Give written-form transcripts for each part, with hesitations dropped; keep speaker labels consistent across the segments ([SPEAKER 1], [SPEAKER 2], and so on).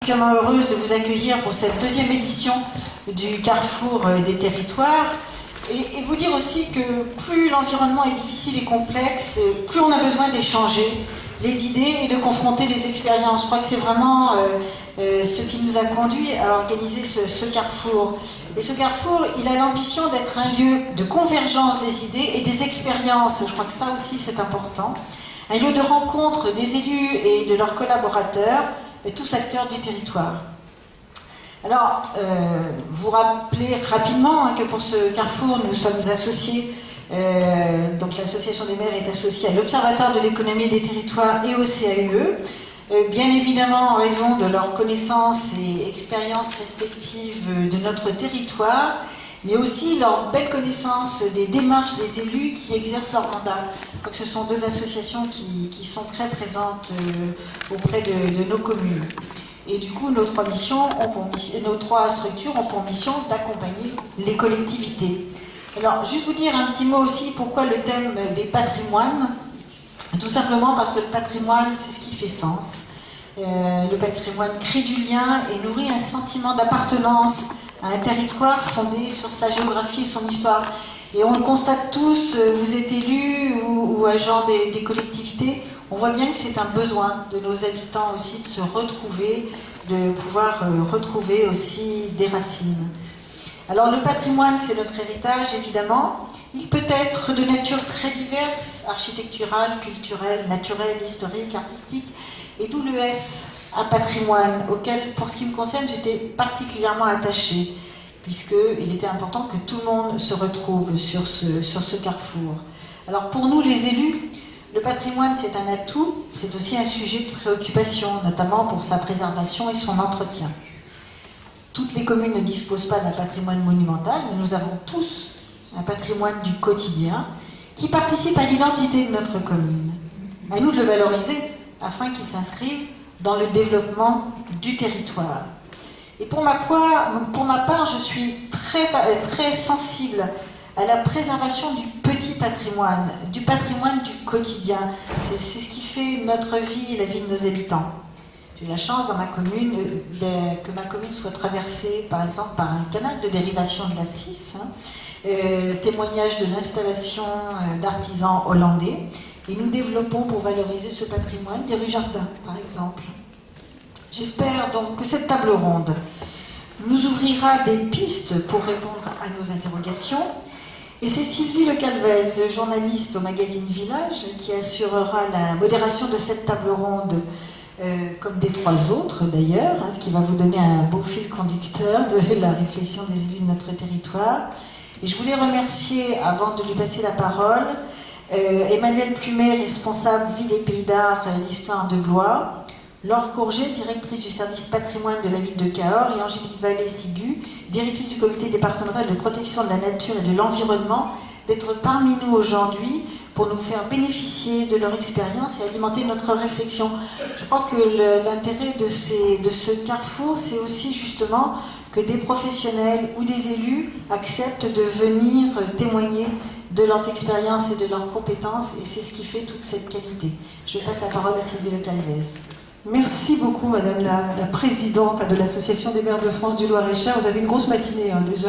[SPEAKER 1] particulièrement heureuse de vous accueillir pour cette deuxième édition du Carrefour des territoires et vous dire aussi que plus l'environnement est difficile et complexe, plus on a besoin d'échanger les idées et de confronter les expériences. Je crois que c'est vraiment ce qui nous a conduit à organiser ce Carrefour. Et ce Carrefour, il a l'ambition d'être un lieu de convergence des idées et des expériences. Je crois que ça aussi c'est important. Un lieu de rencontre des élus et de leurs collaborateurs, et tous acteurs du territoire. Alors, vous rappelez rapidement que pour ce Carrefour, nous sommes associés, donc l'association des maires est associée à l'Observatoire de l'économie des territoires et au CAUE, bien évidemment en raison de leurs connaissances et expériences respectives de notre territoire, mais aussi leur belle connaissance des démarches des élus qui exercent leur mandat. Je crois que ce sont deux associations qui sont très présentes auprès de nos communes. Et du coup, nos trois structures ont pour mission d'accompagner les collectivités. Alors, juste vous dire un petit mot aussi pourquoi le thème des patrimoines. Tout simplement parce que le patrimoine, c'est ce qui fait sens. Le patrimoine crée du lien et nourrit un sentiment d'appartenance à un territoire fondé sur sa géographie et son histoire. Et on le constate tous, vous êtes élus ou agents des collectivités, on voit bien que c'est un besoin de nos habitants aussi de se retrouver, de pouvoir retrouver aussi des racines. Alors le patrimoine, c'est notre héritage, évidemment. Il peut être de nature très diverse, architecturale, culturelle, naturelle, historique, artistique, et d'où le S à patrimoine, auquel, pour ce qui me concerne, j'étais particulièrement attachée, puisqu'il était important que tout le monde se retrouve sur ce carrefour. Alors pour nous, les élus, le patrimoine, c'est un atout, c'est aussi un sujet de préoccupation, notamment pour sa préservation et son entretien. Toutes les communes ne disposent pas d'un patrimoine monumental, mais nous avons tous un patrimoine du quotidien qui participe à l'identité de notre commune. À nous de le valoriser afin qu'il s'inscrive dans le développement du territoire. Et pour ma part, je suis très sensible à la préservation du petit patrimoine du quotidien. C'est ce qui fait notre vie et la vie de nos habitants. J'ai la chance dans ma commune que ma commune soit traversée par exemple par un canal de dérivation de la Cisse, témoignage de l'installation d'artisans hollandais, et nous développons pour valoriser ce patrimoine des rues Jardin par exemple. J'espère donc que cette table ronde nous ouvrira des pistes pour répondre à nos interrogations. Et c'est Sylvie Le Calvez, journaliste au magazine Village, qui assurera la modération de cette table ronde, comme des trois autres d'ailleurs, ce qui va vous donner un beau fil conducteur de la réflexion des élus de notre territoire. Et je voulais remercier, avant de lui passer la parole, Emmanuelle Plumet, responsable Ville et Pays d'Art d'Histoire de Blois, Laure Courget, directrice du service patrimoine de la ville de Cahors, et Angélique Vallée-Sigu, directrice du comité départemental de protection de la nature et de l'environnement, d'être parmi nous aujourd'hui pour nous faire bénéficier de leur expérience et alimenter notre réflexion. Je crois que l'intérêt de ce carrefour, c'est aussi justement que des professionnels ou des élus acceptent de venir témoigner de leurs expériences et de leurs compétences, et c'est ce qui fait toute cette qualité. Je passe la parole à Sylvie Le Calvez.
[SPEAKER 2] Merci beaucoup, Madame la Présidente de l'Association des maires de France du Loir-et-Cher. Vous avez une grosse matinée déjà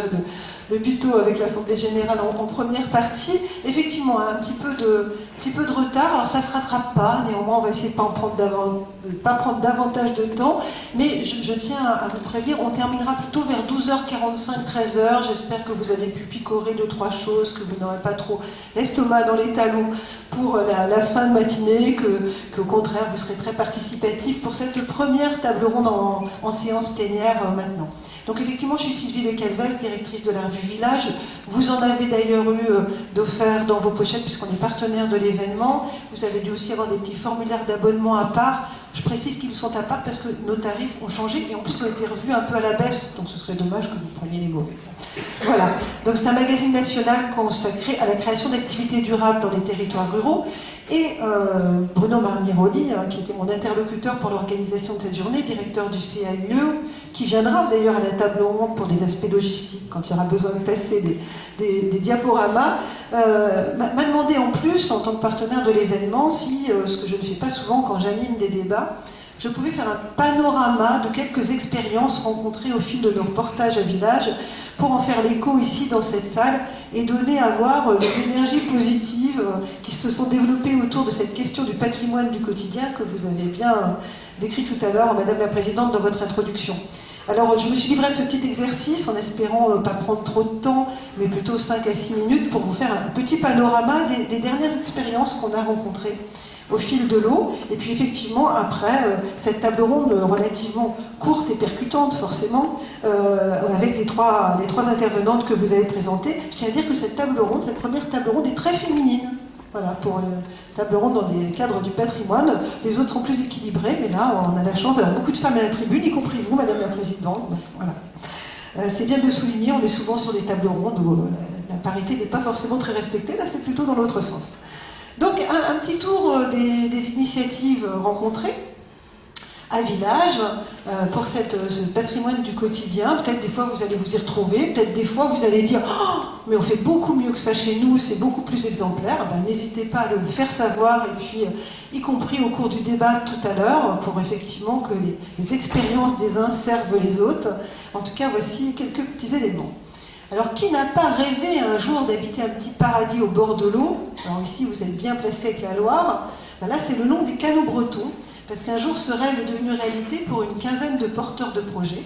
[SPEAKER 2] depuis tôt avec l'Assemblée Générale en première partie. Effectivement, un petit peu de retard. Alors ça ne se rattrape pas, néanmoins on va essayer de ne pas prendre davantage de temps. Mais je tiens à vous prévenir, on terminera plutôt vers 12h45, 13h. J'espère que vous avez pu picorer 2-3 choses, que vous n'aurez pas trop l'estomac dans les talons pour la fin de matinée, qu'au contraire vous serez très participatif pour cette première table ronde en séance plénière maintenant. Donc effectivement, je suis Sylvie Le Calvez, directrice de la revue Village. Vous en avez d'ailleurs eu d'offert dans vos pochettes puisqu'on est partenaire de l'événement. Vous avez dû aussi avoir des petits formulaires d'abonnement à part. Je précise qu'ils sont à part parce que nos tarifs ont changé et en plus ont été revus un peu à la baisse. Donc ce serait dommage que vous preniez les mauvais. Voilà. Donc c'est un magazine national consacré à la création d'activités durables dans les territoires ruraux. Et Bruno Marmiroli, qui était mon interlocuteur pour l'organisation de cette journée, directeur du CAUE, qui viendra d'ailleurs à la table ronde pour des aspects logistiques, quand il y aura besoin de passer des diaporamas, m'a demandé en plus, en tant que partenaire de l'événement, si, ce que je ne fais pas souvent quand j'anime des débats, je pouvais faire un panorama de quelques expériences rencontrées au fil de nos reportages à Village pour en faire l'écho ici dans cette salle et donner à voir les énergies positives qui se sont développées autour de cette question du patrimoine du quotidien que vous avez bien décrit tout à l'heure, Madame la Présidente, dans votre introduction. Alors, je me suis livrée à ce petit exercice en espérant pas prendre trop de temps, mais plutôt 5 à 6 minutes pour vous faire un petit panorama des dernières expériences qu'on a rencontrées au fil de l'eau. Et puis effectivement, après, cette table ronde relativement courte et percutante, forcément, avec les trois intervenantes que vous avez présentées, je tiens à dire que cette table ronde, cette première table ronde est très féminine. Voilà, pour une table ronde dans des cadres du patrimoine. Les autres sont plus équilibrés, mais là, on a la chance d'avoir beaucoup de femmes à la tribune, y compris vous, Madame la Présidente. Donc, voilà. C'est bien de le souligner, on est souvent sur des tables rondes où la parité n'est pas forcément très respectée, là c'est plutôt dans l'autre sens. Donc un petit tour des initiatives rencontrées à Village pour ce patrimoine du quotidien. Peut-être des fois vous allez vous y retrouver, peut-être des fois vous allez dire oh, mais on fait beaucoup mieux que ça chez nous, c'est beaucoup plus exemplaire. Ben, n'hésitez pas à le faire savoir, et puis y compris au cours du débat tout à l'heure, pour effectivement que les expériences des uns servent les autres. En tout cas, voici quelques petits éléments. Alors, qui n'a pas rêvé un jour d'habiter un petit paradis au bord de l'eau? Alors ici, vous êtes bien placé avec la Loire. Ben là, c'est le long des canaux bretons, parce qu'un jour, ce rêve est devenu réalité pour une quinzaine de porteurs de projets.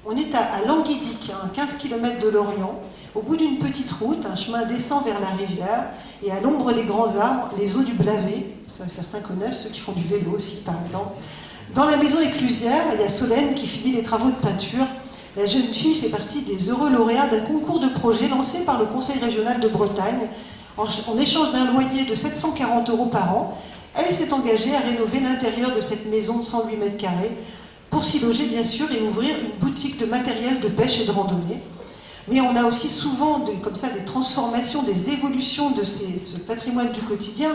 [SPEAKER 2] On est à Languidic, à 15 km de Lorient, au bout d'une petite route, un chemin descend vers la rivière, et à l'ombre des grands arbres, les eaux du Blavet. Ça, certains connaissent, ceux qui font du vélo aussi, par exemple. Dans la maison éclusière, il y a Solène qui finit les travaux de peinture. La jeune fille fait partie des heureux lauréats d'un concours de projets lancé par le Conseil régional de Bretagne. En échange d'un loyer de 740 € par an, elle s'est engagée à rénover l'intérieur de cette maison de 108 mètres carrés pour s'y loger, bien sûr, et ouvrir une boutique de matériel de pêche et de randonnée. Mais on a aussi souvent comme ça des transformations, des évolutions de ce patrimoine du quotidien.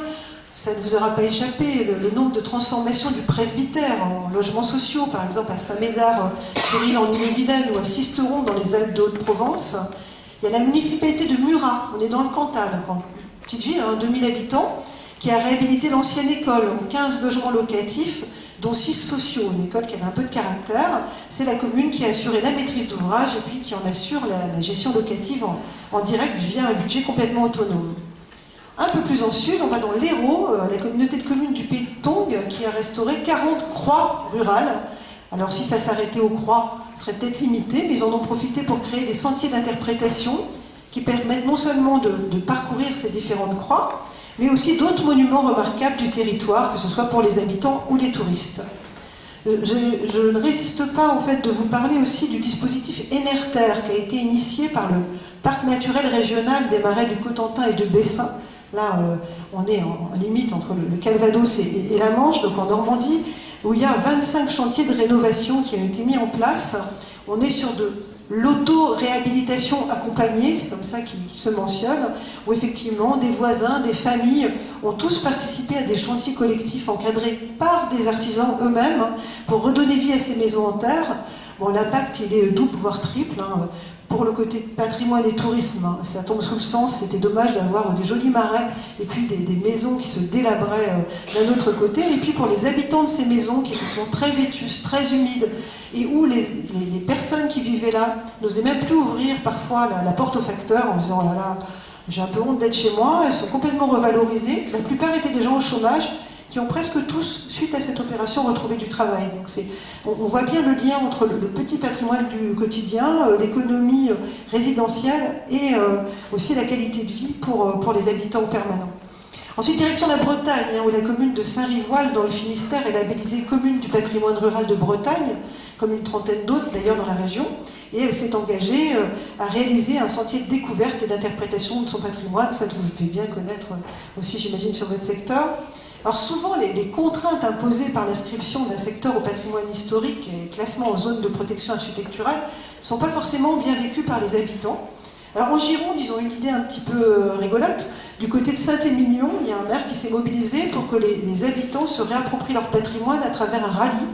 [SPEAKER 2] Ça ne vous aura pas échappé, le nombre de transformations du presbytère en logements sociaux, par exemple à Saint-Médard, sur Île en Ille-et-Vilaine, ou à Sisteron dans les Alpes de Haute-Provence. Il y a la municipalité de Murat, on est dans le Cantal, une petite ville, 2000 habitants, qui a réhabilité l'ancienne école, 15 logements locatifs, dont 6 sociaux, une école qui avait un peu de caractère. C'est la commune qui a assuré la maîtrise d'ouvrage et puis qui en assure la gestion locative en direct via un budget complètement autonome. Un peu plus en sud, on va dans l'Hérault, la communauté de communes du Pays de Tongue, qui a restauré 40 croix rurales. Alors si ça s'arrêtait aux croix, ce serait peut-être limité, mais ils en ont profité pour créer des sentiers d'interprétation qui permettent non seulement de parcourir ces différentes croix, mais aussi d'autres monuments remarquables du territoire, que ce soit pour les habitants ou les touristes. Je ne résiste pas en fait de vous parler aussi du dispositif Énerter qui a été initié par le parc naturel régional des marais du Cotentin et de Bessin. Là, on est en limite entre le Calvados et la Manche, donc en Normandie, où il y a 25 chantiers de rénovation qui ont été mis en place. On est sur de l'auto-réhabilitation accompagnée, c'est comme ça qu'il se mentionne, où effectivement des voisins, des familles ont tous participé à des chantiers collectifs encadrés par des artisans eux-mêmes pour redonner vie à ces maisons en terre. Bon, l'impact, il est double, voire triple. Pour le côté patrimoine et tourisme, ça tombe sous le sens. C'était dommage d'avoir des jolis marais et puis des maisons qui se délabraient d'un autre côté. Et puis pour les habitants de ces maisons qui sont très vétustes, très humides, et où les personnes qui vivaient là n'osaient même plus ouvrir parfois la porte au facteur en disant « Oh là là, j'ai un peu honte d'être chez moi », elles sont complètement revalorisées. La plupart étaient des gens au chômage qui ont presque tous, suite à cette opération, retrouvé du travail. Donc on voit bien le lien entre le petit patrimoine du quotidien, l'économie résidentielle et aussi la qualité de vie pour les habitants permanents. Ensuite, direction la Bretagne, où la commune de Saint-Rivoal, dans le Finistère, est labellisée commune du patrimoine rural de Bretagne, comme une trentaine d'autres d'ailleurs dans la région, et elle s'est engagée à réaliser un sentier de découverte et d'interprétation de son patrimoine. Ça, vous devez bien connaître aussi, j'imagine, sur votre secteur. Alors souvent, les contraintes imposées par l'inscription d'un secteur au patrimoine historique et classement en zone de protection architecturale ne sont pas forcément bien vécues par les habitants. Alors en Gironde, ils ont une idée un petit peu rigolote. Du côté de Saint-Émilion, il y a un maire qui s'est mobilisé pour que les habitants se réapproprient leur patrimoine à travers un rallye.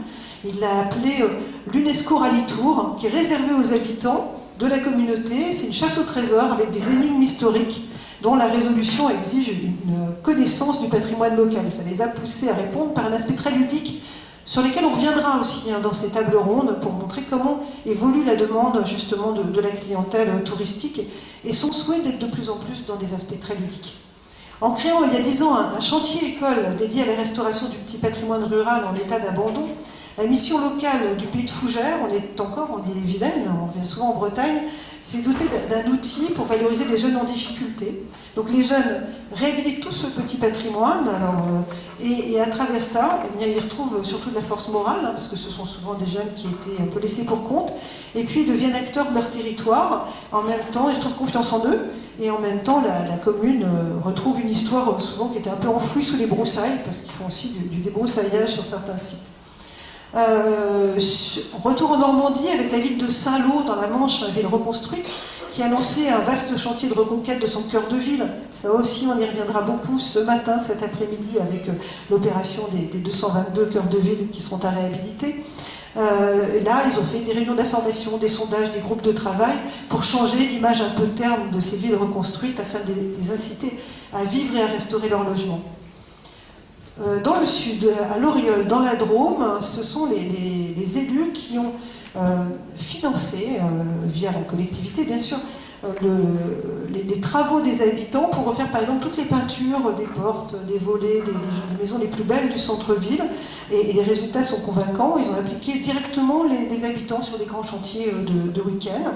[SPEAKER 2] Il l'a appelé l'UNESCO Rallye Tour, qui est réservé aux habitants de la communauté. C'est une chasse au trésor avec des énigmes historiques dont la résolution exige une connaissance du patrimoine local. Ça les a poussés à répondre par un aspect très ludique sur lesquels on reviendra aussi dans ces tables rondes pour montrer comment évolue la demande justement de la clientèle touristique et son souhait d'être de plus en plus dans des aspects très ludiques. En créant il y a 10 ans un chantier école dédié à la restauration du petit patrimoine rural en état d'abandon, la mission locale du pays de Fougères, on est encore en Ille-et-Vilaine, on vient souvent en Bretagne, s'est dotée d'un outil pour valoriser les jeunes en difficulté. Donc les jeunes réhabilitent tout ce petit patrimoine, et à travers ça, eh bien, ils retrouvent surtout de la force morale, parce que ce sont souvent des jeunes qui étaient un peu laissés pour compte, et puis ils deviennent acteurs de leur territoire. En même temps, ils retrouvent confiance en eux, et en même temps, la commune retrouve une histoire souvent qui était un peu enfouie sous les broussailles, parce qu'ils font aussi du débroussaillage sur certains sites. Retour en Normandie avec la ville de Saint-Lô dans la Manche, une ville reconstruite, qui a lancé un vaste chantier de reconquête de son cœur de ville. Ça aussi, on y reviendra beaucoup ce matin, cet après-midi, avec l'opération des 222 cœurs de ville qui seront à réhabiliter. Et là, ils ont fait des réunions d'information, des sondages, des groupes de travail pour changer l'image un peu terne de ces villes reconstruites afin de les inciter à vivre et à restaurer leur logement. Dans le sud, à Loriol, dans la Drôme, ce sont les élus qui ont financé, via la collectivité bien sûr, les travaux des habitants pour refaire par exemple toutes les peintures des portes, des volets, des maisons les plus belles du centre-ville. Et les résultats sont convaincants. Ils ont impliqué directement les habitants sur des grands chantiers de week-end.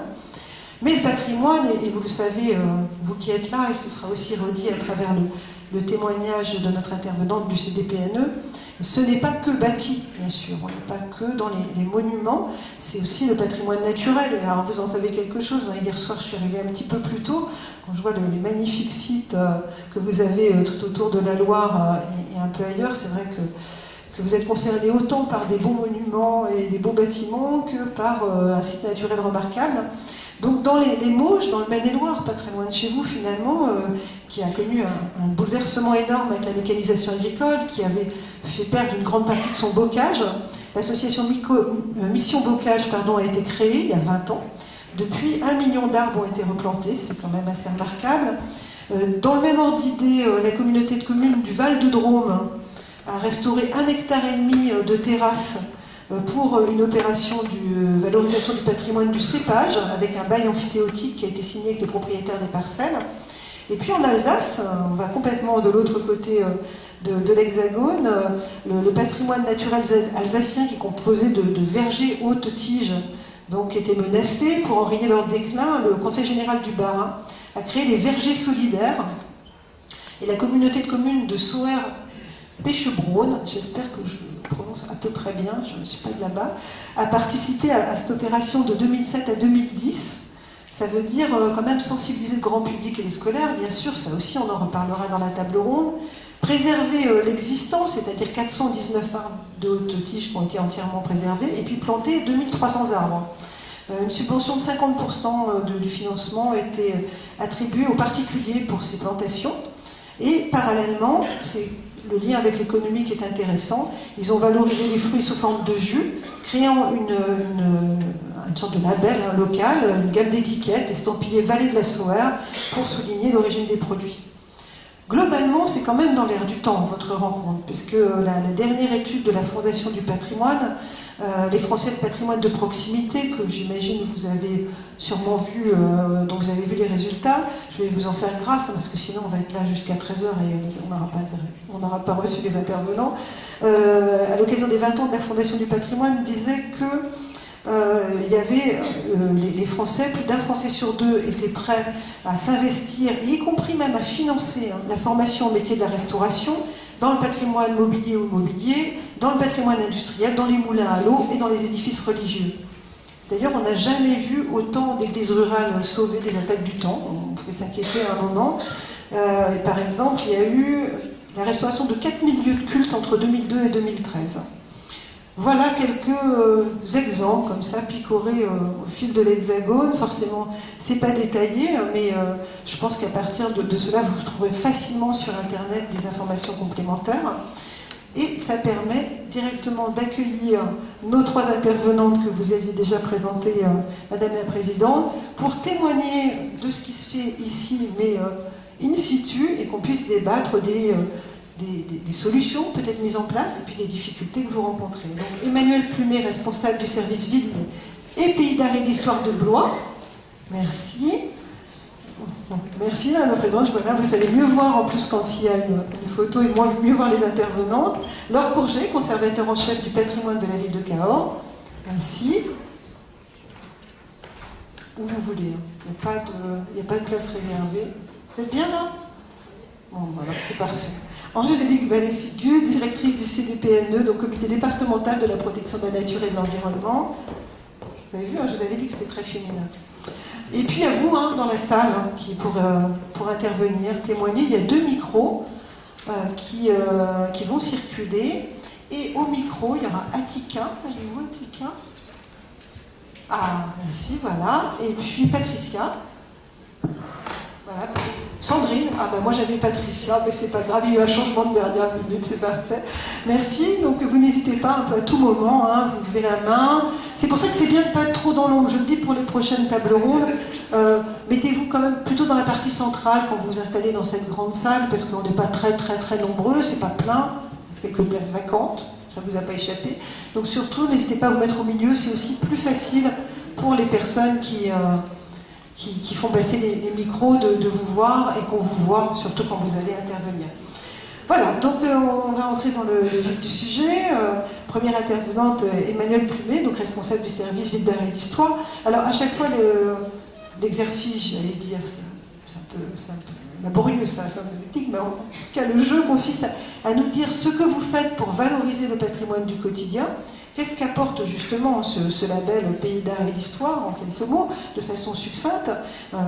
[SPEAKER 2] Mais le patrimoine, et vous le savez, vous qui êtes là, et ce sera aussi redit à travers le témoignage de notre intervenante du CDPNE, ce n'est pas que bâti, bien sûr, on n'est pas que dans les monuments, c'est aussi le patrimoine naturel. Et alors vous en savez quelque chose, hein, hier soir je suis arrivée un petit peu plus tôt, quand je vois les magnifiques sites que vous avez tout autour de la Loire et un peu ailleurs, c'est vrai que vous êtes concernés autant par des beaux monuments et des beaux bâtiments que par un site naturel remarquable. Donc dans les Mauges, dans le Maine-et-Loire, pas très loin de chez vous finalement, qui a connu un bouleversement énorme avec la mécanisation agricole, qui avait fait perdre une grande partie de son bocage, l'association Mission Bocage a été créée il y a 20 ans. Depuis, 1 million d'arbres ont été replantés, c'est quand même assez remarquable. Dans le même ordre d'idée, la communauté de communes du Val-de-Drôme a restauré 1,5 hectare de terrasses pour une opération de valorisation du patrimoine du cépage, avec un bail amphithéotique qui a été signé avec les propriétaires des parcelles. Et puis en Alsace, on va complètement de l'autre côté de l'Hexagone, le patrimoine naturel alsacien qui est composé de vergers hautes tiges, donc était menacé. Pour enrayer leur déclin, le Conseil général du Bas-Rhin a créé les vergers solidaires, et la communauté de communes de Sauer-Pêchebrone, j'espère que je prononce à peu près bien, je ne suis pas de là-bas, a participé à cette opération de 2007 à 2010. Ça veut dire quand même sensibiliser le grand public et les scolaires, bien sûr, ça aussi on en reparlera dans la table ronde, préserver l'existant, c'est-à-dire 419 arbres de haute tige qui ont été entièrement préservés, et puis planter 2300 arbres. Une subvention de 50% du financement a été attribuée aux particuliers pour ces plantations, et parallèlement, c'est le lien avec l'économie qui est intéressant, ils ont valorisé les fruits sous forme de jus, créant une sorte de label local, une gamme d'étiquettes estampillées Vallée de la Sauer pour souligner l'origine des produits. Globalement, c'est quand même dans l'air du temps, votre rencontre, puisque la dernière étude de la Fondation du patrimoine, les Français de patrimoine de proximité, que j'imagine vous avez sûrement vu, dont vous avez vu les résultats, je vais vous en faire grâce, parce que sinon on va être là jusqu'à 13h et on n'aura pas reçu les intervenants, à l'occasion des 20 ans de la Fondation du patrimoine, disait que il y avait les Français, plus d'un Français sur deux étaient prêts à s'investir, y compris même à financer la formation au métier de la restauration, dans le patrimoine mobilier ou immobilier, dans le patrimoine industriel, dans les moulins à l'eau et dans les édifices religieux. D'ailleurs, on n'a jamais vu autant d'églises rurales sauvées des attaques du temps. On pouvait s'inquiéter à un moment. Et par exemple, il y a eu la restauration de 4000 lieux de culte entre 2002 et 2013. Voilà quelques exemples comme ça, picorés au fil de l'Hexagone. Forcément, c'est pas détaillé, mais je pense qu'à partir de cela, vous trouverez facilement sur Internet des informations complémentaires. Et ça permet directement d'accueillir nos 3 intervenantes que vous aviez déjà présentées, Madame la Présidente, pour témoigner de ce qui se fait ici, mais in situ, et qu'on puisse débattre des des solutions peut-être mises en place et puis des difficultés que vous rencontrez. Donc Emmanuel Plumet, responsable du service ville et pays d'art et d'histoire de Blois. Merci. Merci Madame la Présidente, voilà, vous allez mieux voir en plus quand il y a une photo et mieux voir les intervenantes. Laure Courget, conservateur en chef du patrimoine de la ville de Cahors. Merci. Où vous voulez, il n'y a pas de place réservée. Vous êtes bien là? Bon, voilà, c'est parfait. Angélique Vallée-Sigu, directrice du CDPNE, donc Comité départemental de la protection de la nature et de l'environnement. Vous avez vu, je vous avais dit que c'était très féminin. Et puis à vous, dans la salle, qui pour intervenir, témoigner, il y a 2 micros qui vont circuler. Et au micro, il y aura Attika. Elle est où, Attika? Ah, merci, voilà. Et puis Patricia. Voilà. Sandrine, moi j'avais Patricia, mais c'est pas grave, il y a eu un changement de dernière minute, c'est parfait. Merci, donc vous n'hésitez pas un peu à tout moment, vous levez la main. C'est pour ça que c'est bien de ne pas être trop dans l'ombre. Je le dis pour les prochaines tables rondes, mettez-vous quand même plutôt dans la partie centrale quand vous vous installez dans cette grande salle, parce qu'on n'est pas très nombreux, c'est pas plein, il y a quelques places vacantes, ça ne vous a pas échappé. Donc surtout, n'hésitez pas à vous mettre au milieu, c'est aussi plus facile pour les personnes qui font passer les micros de vous voir et qu'on vous voit, surtout quand vous allez intervenir. Voilà, donc on va entrer dans le vif du sujet. Première intervenante, Emmanuel Plumet, donc responsable du service ville d'art et d'histoire. Alors à chaque fois, l'exercice, j'allais dire, c'est un peu laborieux ça, comme technique, mais en tout cas le jeu consiste à nous dire ce que vous faites pour valoriser le patrimoine du quotidien. Qu'est-ce qu'apporte justement ce label Pays d'art et d'histoire, en quelques mots, de façon succincte,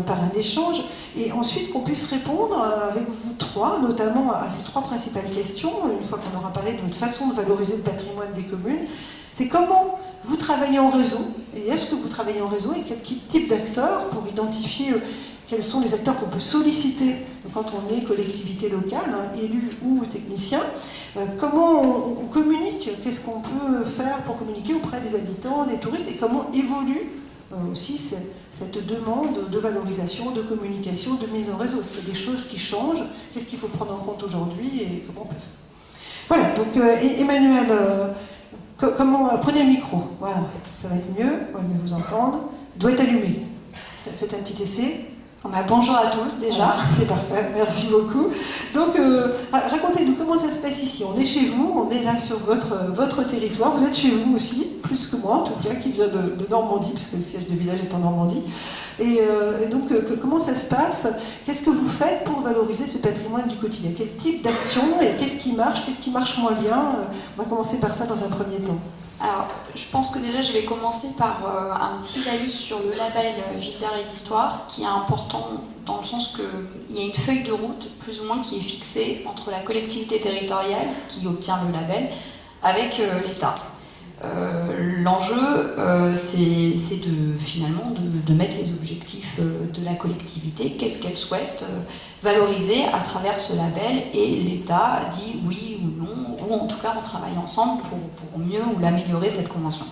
[SPEAKER 2] par un échange, et ensuite qu'on puisse répondre avec vous trois, notamment à ces 3 principales questions, une fois qu'on aura parlé de votre façon de valoriser le patrimoine des communes. C'est comment vous travaillez en réseau, et est-ce que vous travaillez en réseau, et quel type d'acteurs pour identifier quels sont les acteurs qu'on peut solliciter quand on est collectivité locale, élu ou technicien, comment on communique, qu'est-ce qu'on peut faire pour communiquer auprès des habitants, des touristes, et comment évolue aussi cette demande de valorisation, de communication, de mise en réseau. Est-ce qu'il y a des choses qui changent? Qu'est-ce qu'il faut prendre en compte aujourd'hui et comment on peut faire? Voilà, donc Emmanuel, prenez le micro, voilà, ça va être mieux, on va mieux vous entendre. Il doit être allumé. Faites un petit essai.
[SPEAKER 3] Bonjour à tous déjà.
[SPEAKER 2] C'est parfait, merci beaucoup. Donc racontez-nous comment ça se passe ici. On est chez vous, on est là sur votre territoire. Vous êtes chez vous aussi, plus que moi en tout cas, qui vient de Normandie, puisque le siège de village est en Normandie. Et donc comment ça se passe? Qu'est-ce que vous faites pour valoriser ce patrimoine du quotidien? Quel type d'action et qu'est-ce qui marche moins bien? On va commencer par ça dans un premier temps.
[SPEAKER 3] Alors, je pense que déjà, je vais commencer par un petit laïus sur le label Ville d'art et d'histoire, qui est important dans le sens qu'il y a une feuille de route, plus ou moins, qui est fixée entre la collectivité territoriale, qui obtient le label, avec l'État. L'enjeu, c'est finalement de mettre les objectifs de la collectivité, qu'est-ce qu'elle souhaite valoriser à travers ce label, et l'État dit oui ou non, ou en tout cas on travaille ensemble pour mieux ou l'améliorer cette convention.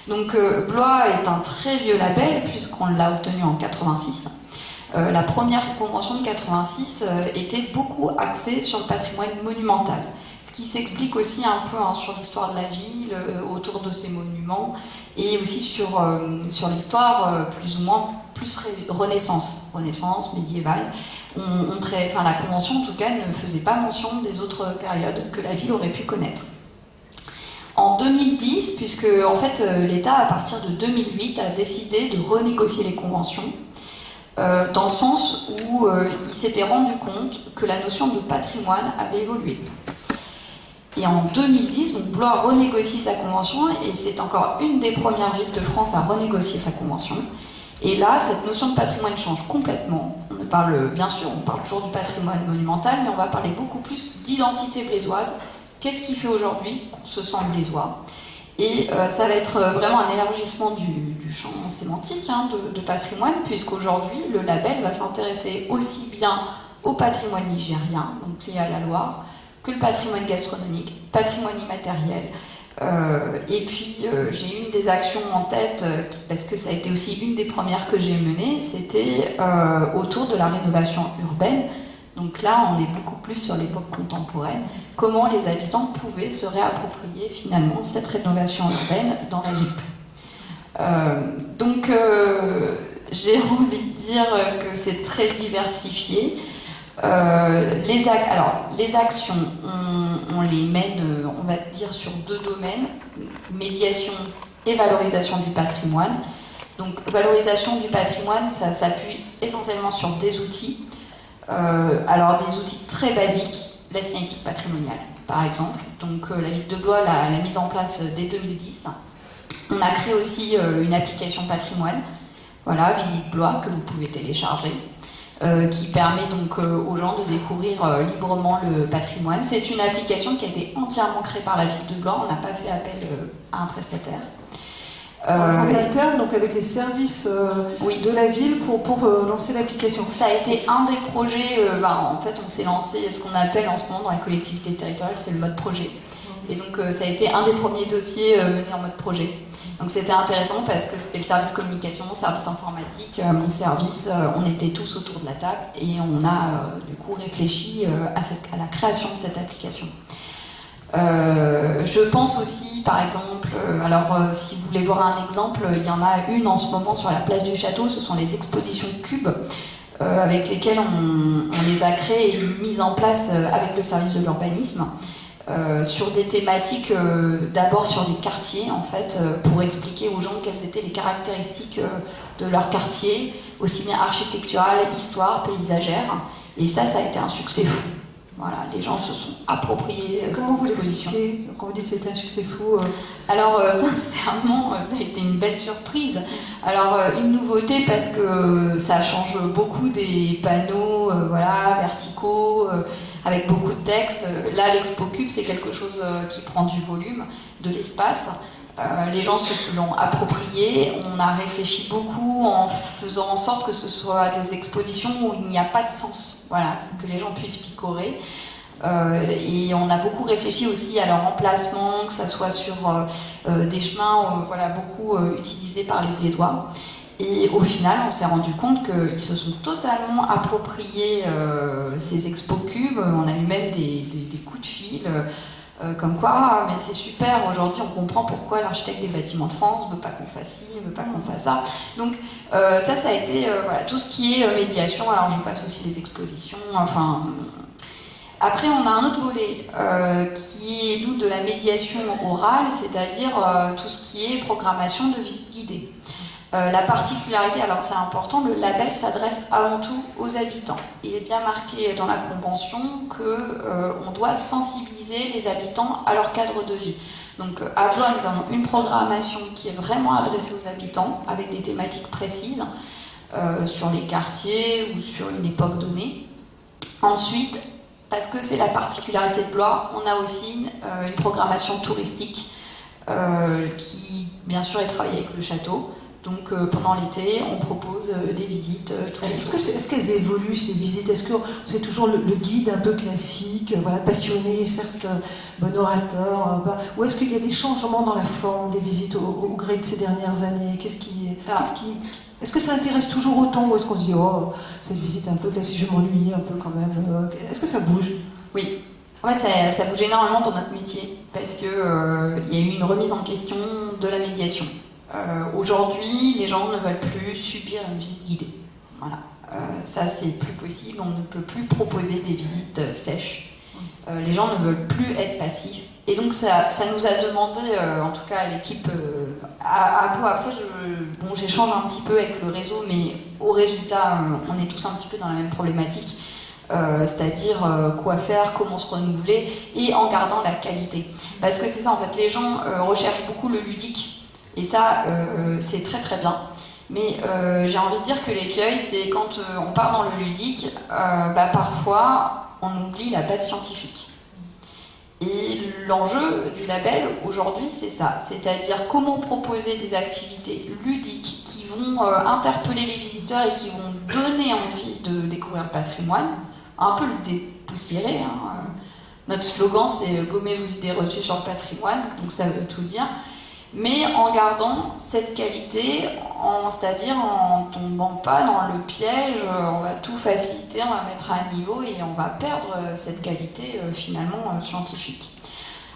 [SPEAKER 3] Donc Blois est un très vieux label puisqu'on l'a obtenu en 86. La première convention de 86 était beaucoup axée sur le patrimoine monumental. Ce qui s'explique aussi un peu sur l'histoire de la ville, autour de ces monuments, et aussi sur l'histoire plus ou moins renaissance médiévale. La Convention en tout cas ne faisait pas mention des autres périodes que la ville aurait pu connaître. En 2010, puisque en fait l'État à partir de 2008 a décidé de renégocier les conventions, dans le sens où il s'était rendu compte que la notion de patrimoine avait évolué. Et en 2010, donc Blois renégocie sa convention, et c'est encore une des premières villes de France à renégocier sa convention. Et là, cette notion de patrimoine change complètement. On parle toujours du patrimoine monumental, mais on va parler beaucoup plus d'identité blésoise. Qu'est-ce qui fait aujourd'hui qu'on se sent blésois? Et ça va être vraiment un élargissement du champ sémantique de patrimoine, puisqu'aujourd'hui, le label va s'intéresser aussi bien au patrimoine ligérien, donc lié à la Loire, que le patrimoine gastronomique, patrimoine immatériel. Et puis j'ai une des actions en tête, parce que ça a été aussi une des premières que j'ai menées, c'était autour de la rénovation urbaine, Donc là, on est beaucoup plus sur l'époque contemporaine. Comment les habitants pouvaient se réapproprier finalement cette rénovation urbaine dans la ZUP. J'ai envie de dire que c'est très diversifié. Les actions, on les mène, on va dire, sur 2 domaines, médiation et valorisation du patrimoine. Donc, valorisation du patrimoine, ça s'appuie essentiellement sur des outils. Des outils très basiques, la signalétique patrimoniale, par exemple. Donc, la ville de Blois l'a mise en place dès 2010. On a créé aussi une application patrimoine, voilà, Visite Blois, que vous pouvez télécharger. Qui permet donc aux gens de découvrir librement le patrimoine. C'est une application qui a été entièrement créée par la ville de Blois, on n'a pas fait appel à un prestataire.
[SPEAKER 2] En interne, donc avec les services
[SPEAKER 3] oui.
[SPEAKER 2] de la ville pour lancer l'application.
[SPEAKER 3] Ça a été un des projets, en fait on s'est lancé ce qu'on appelle en ce moment dans les collectivités territoriales, c'est le mode projet. Et donc ça a été un des premiers dossiers menés en mode projet. Donc c'était intéressant parce que c'était le service communication, le service informatique, mon service, on était tous autour de la table et on a du coup réfléchi à la création de cette application. Je pense aussi, par exemple, si vous voulez voir un exemple, il y en a une en ce moment sur la place du château, ce sont les expositions cubes avec lesquelles on les a créées et mises en place avec le service de l'urbanisme. Sur des thématiques, d'abord sur des quartiers, en fait, pour expliquer aux gens quelles étaient les caractéristiques de leur quartier, aussi bien architecturales, histoire, paysagère. Et ça a été un succès fou. Voilà, les gens se sont appropriés
[SPEAKER 2] Comment vous
[SPEAKER 3] cette exposition.
[SPEAKER 2] l'expliquez quand vous dites que c'était un succès fou
[SPEAKER 3] Alors, sincèrement, ça a été une belle surprise. Alors, une nouveauté parce que ça change beaucoup des panneaux verticaux, avec beaucoup de texte. Là, l'Expo Cube, c'est quelque chose qui prend du volume, de l'espace. Les gens se l'ont approprié. On a réfléchi beaucoup en faisant en sorte que ce soit des expositions où il n'y a pas de sens. Voilà, que les gens puissent picorer. Et on a beaucoup réfléchi aussi à leur emplacement, que ça soit sur des chemins beaucoup utilisés par les Blésois. Et au final, on s'est rendu compte qu'ils se sont totalement appropriés ces expos cubes. On a eu même des coups de fil. Comme quoi, mais c'est super, aujourd'hui on comprend pourquoi l'architecte des bâtiments de France ne veut pas qu'on fasse ci, ne veut pas qu'on fasse ça. Donc ça a été tout ce qui est médiation. Alors je passe aussi les expositions, Après on a un autre volet qui est de la médiation orale, c'est-à-dire tout ce qui est programmation de visites guidées. La particularité, alors c'est important, le label s'adresse avant tout aux habitants. Il est bien marqué dans la convention qu'on doit sensibiliser les habitants à leur cadre de vie. Donc à Blois, nous avons une programmation qui est vraiment adressée aux habitants, avec des thématiques précises sur les quartiers ou sur une époque donnée. Ensuite, parce que c'est la particularité de Blois, on a aussi une programmation touristique qui, bien sûr, est travaillée avec le château. Donc pendant l'été, on propose des visites tous les jours.
[SPEAKER 2] Est-ce qu'elles évoluent ces visites? Est-ce que c'est toujours le guide un peu classique, passionné, certes, bon orateur, ou est-ce qu'il y a des changements dans la forme des visites au gré de ces dernières années? Est-ce que ça intéresse toujours autant, ou est-ce qu'on se dit cette visite un peu classique, je m'ennuie un peu quand même? Est-ce que ça bouge?
[SPEAKER 3] Oui. En fait, ça bouge énormément dans notre métier parce qu'il y a eu une remise en question de la médiation. Aujourd'hui, les gens ne veulent plus subir une visite guidée. Voilà. Ça, c'est plus possible. On ne peut plus proposer des visites sèches. Les gens ne veulent plus être passifs. Et donc, ça nous a demandé, en tout cas à l'équipe, à Blois. Après, j'échange un petit peu avec le réseau, mais au résultat, on est tous un petit peu dans la même problématique. C'est-à-dire quoi faire, comment se renouveler, et en gardant la qualité. Parce que c'est ça, en fait, les gens recherchent beaucoup le ludique. Et ça, c'est très très bien. Mais j'ai envie de dire que l'écueil, c'est quand on part dans le ludique, parfois on oublie la base scientifique. Et l'enjeu du label aujourd'hui, c'est ça. C'est-à-dire comment proposer des activités ludiques qui vont interpeller les visiteurs et qui vont donner envie de découvrir le patrimoine, un peu le dépoussiérer. Notre slogan, c'est « Gommer vos idées reçues sur le patrimoine », donc ça veut tout dire. mais en gardant cette qualité, c'est-à-dire en tombant pas dans le piège, on va tout faciliter, on va mettre à un niveau et on va perdre cette qualité finalement scientifique.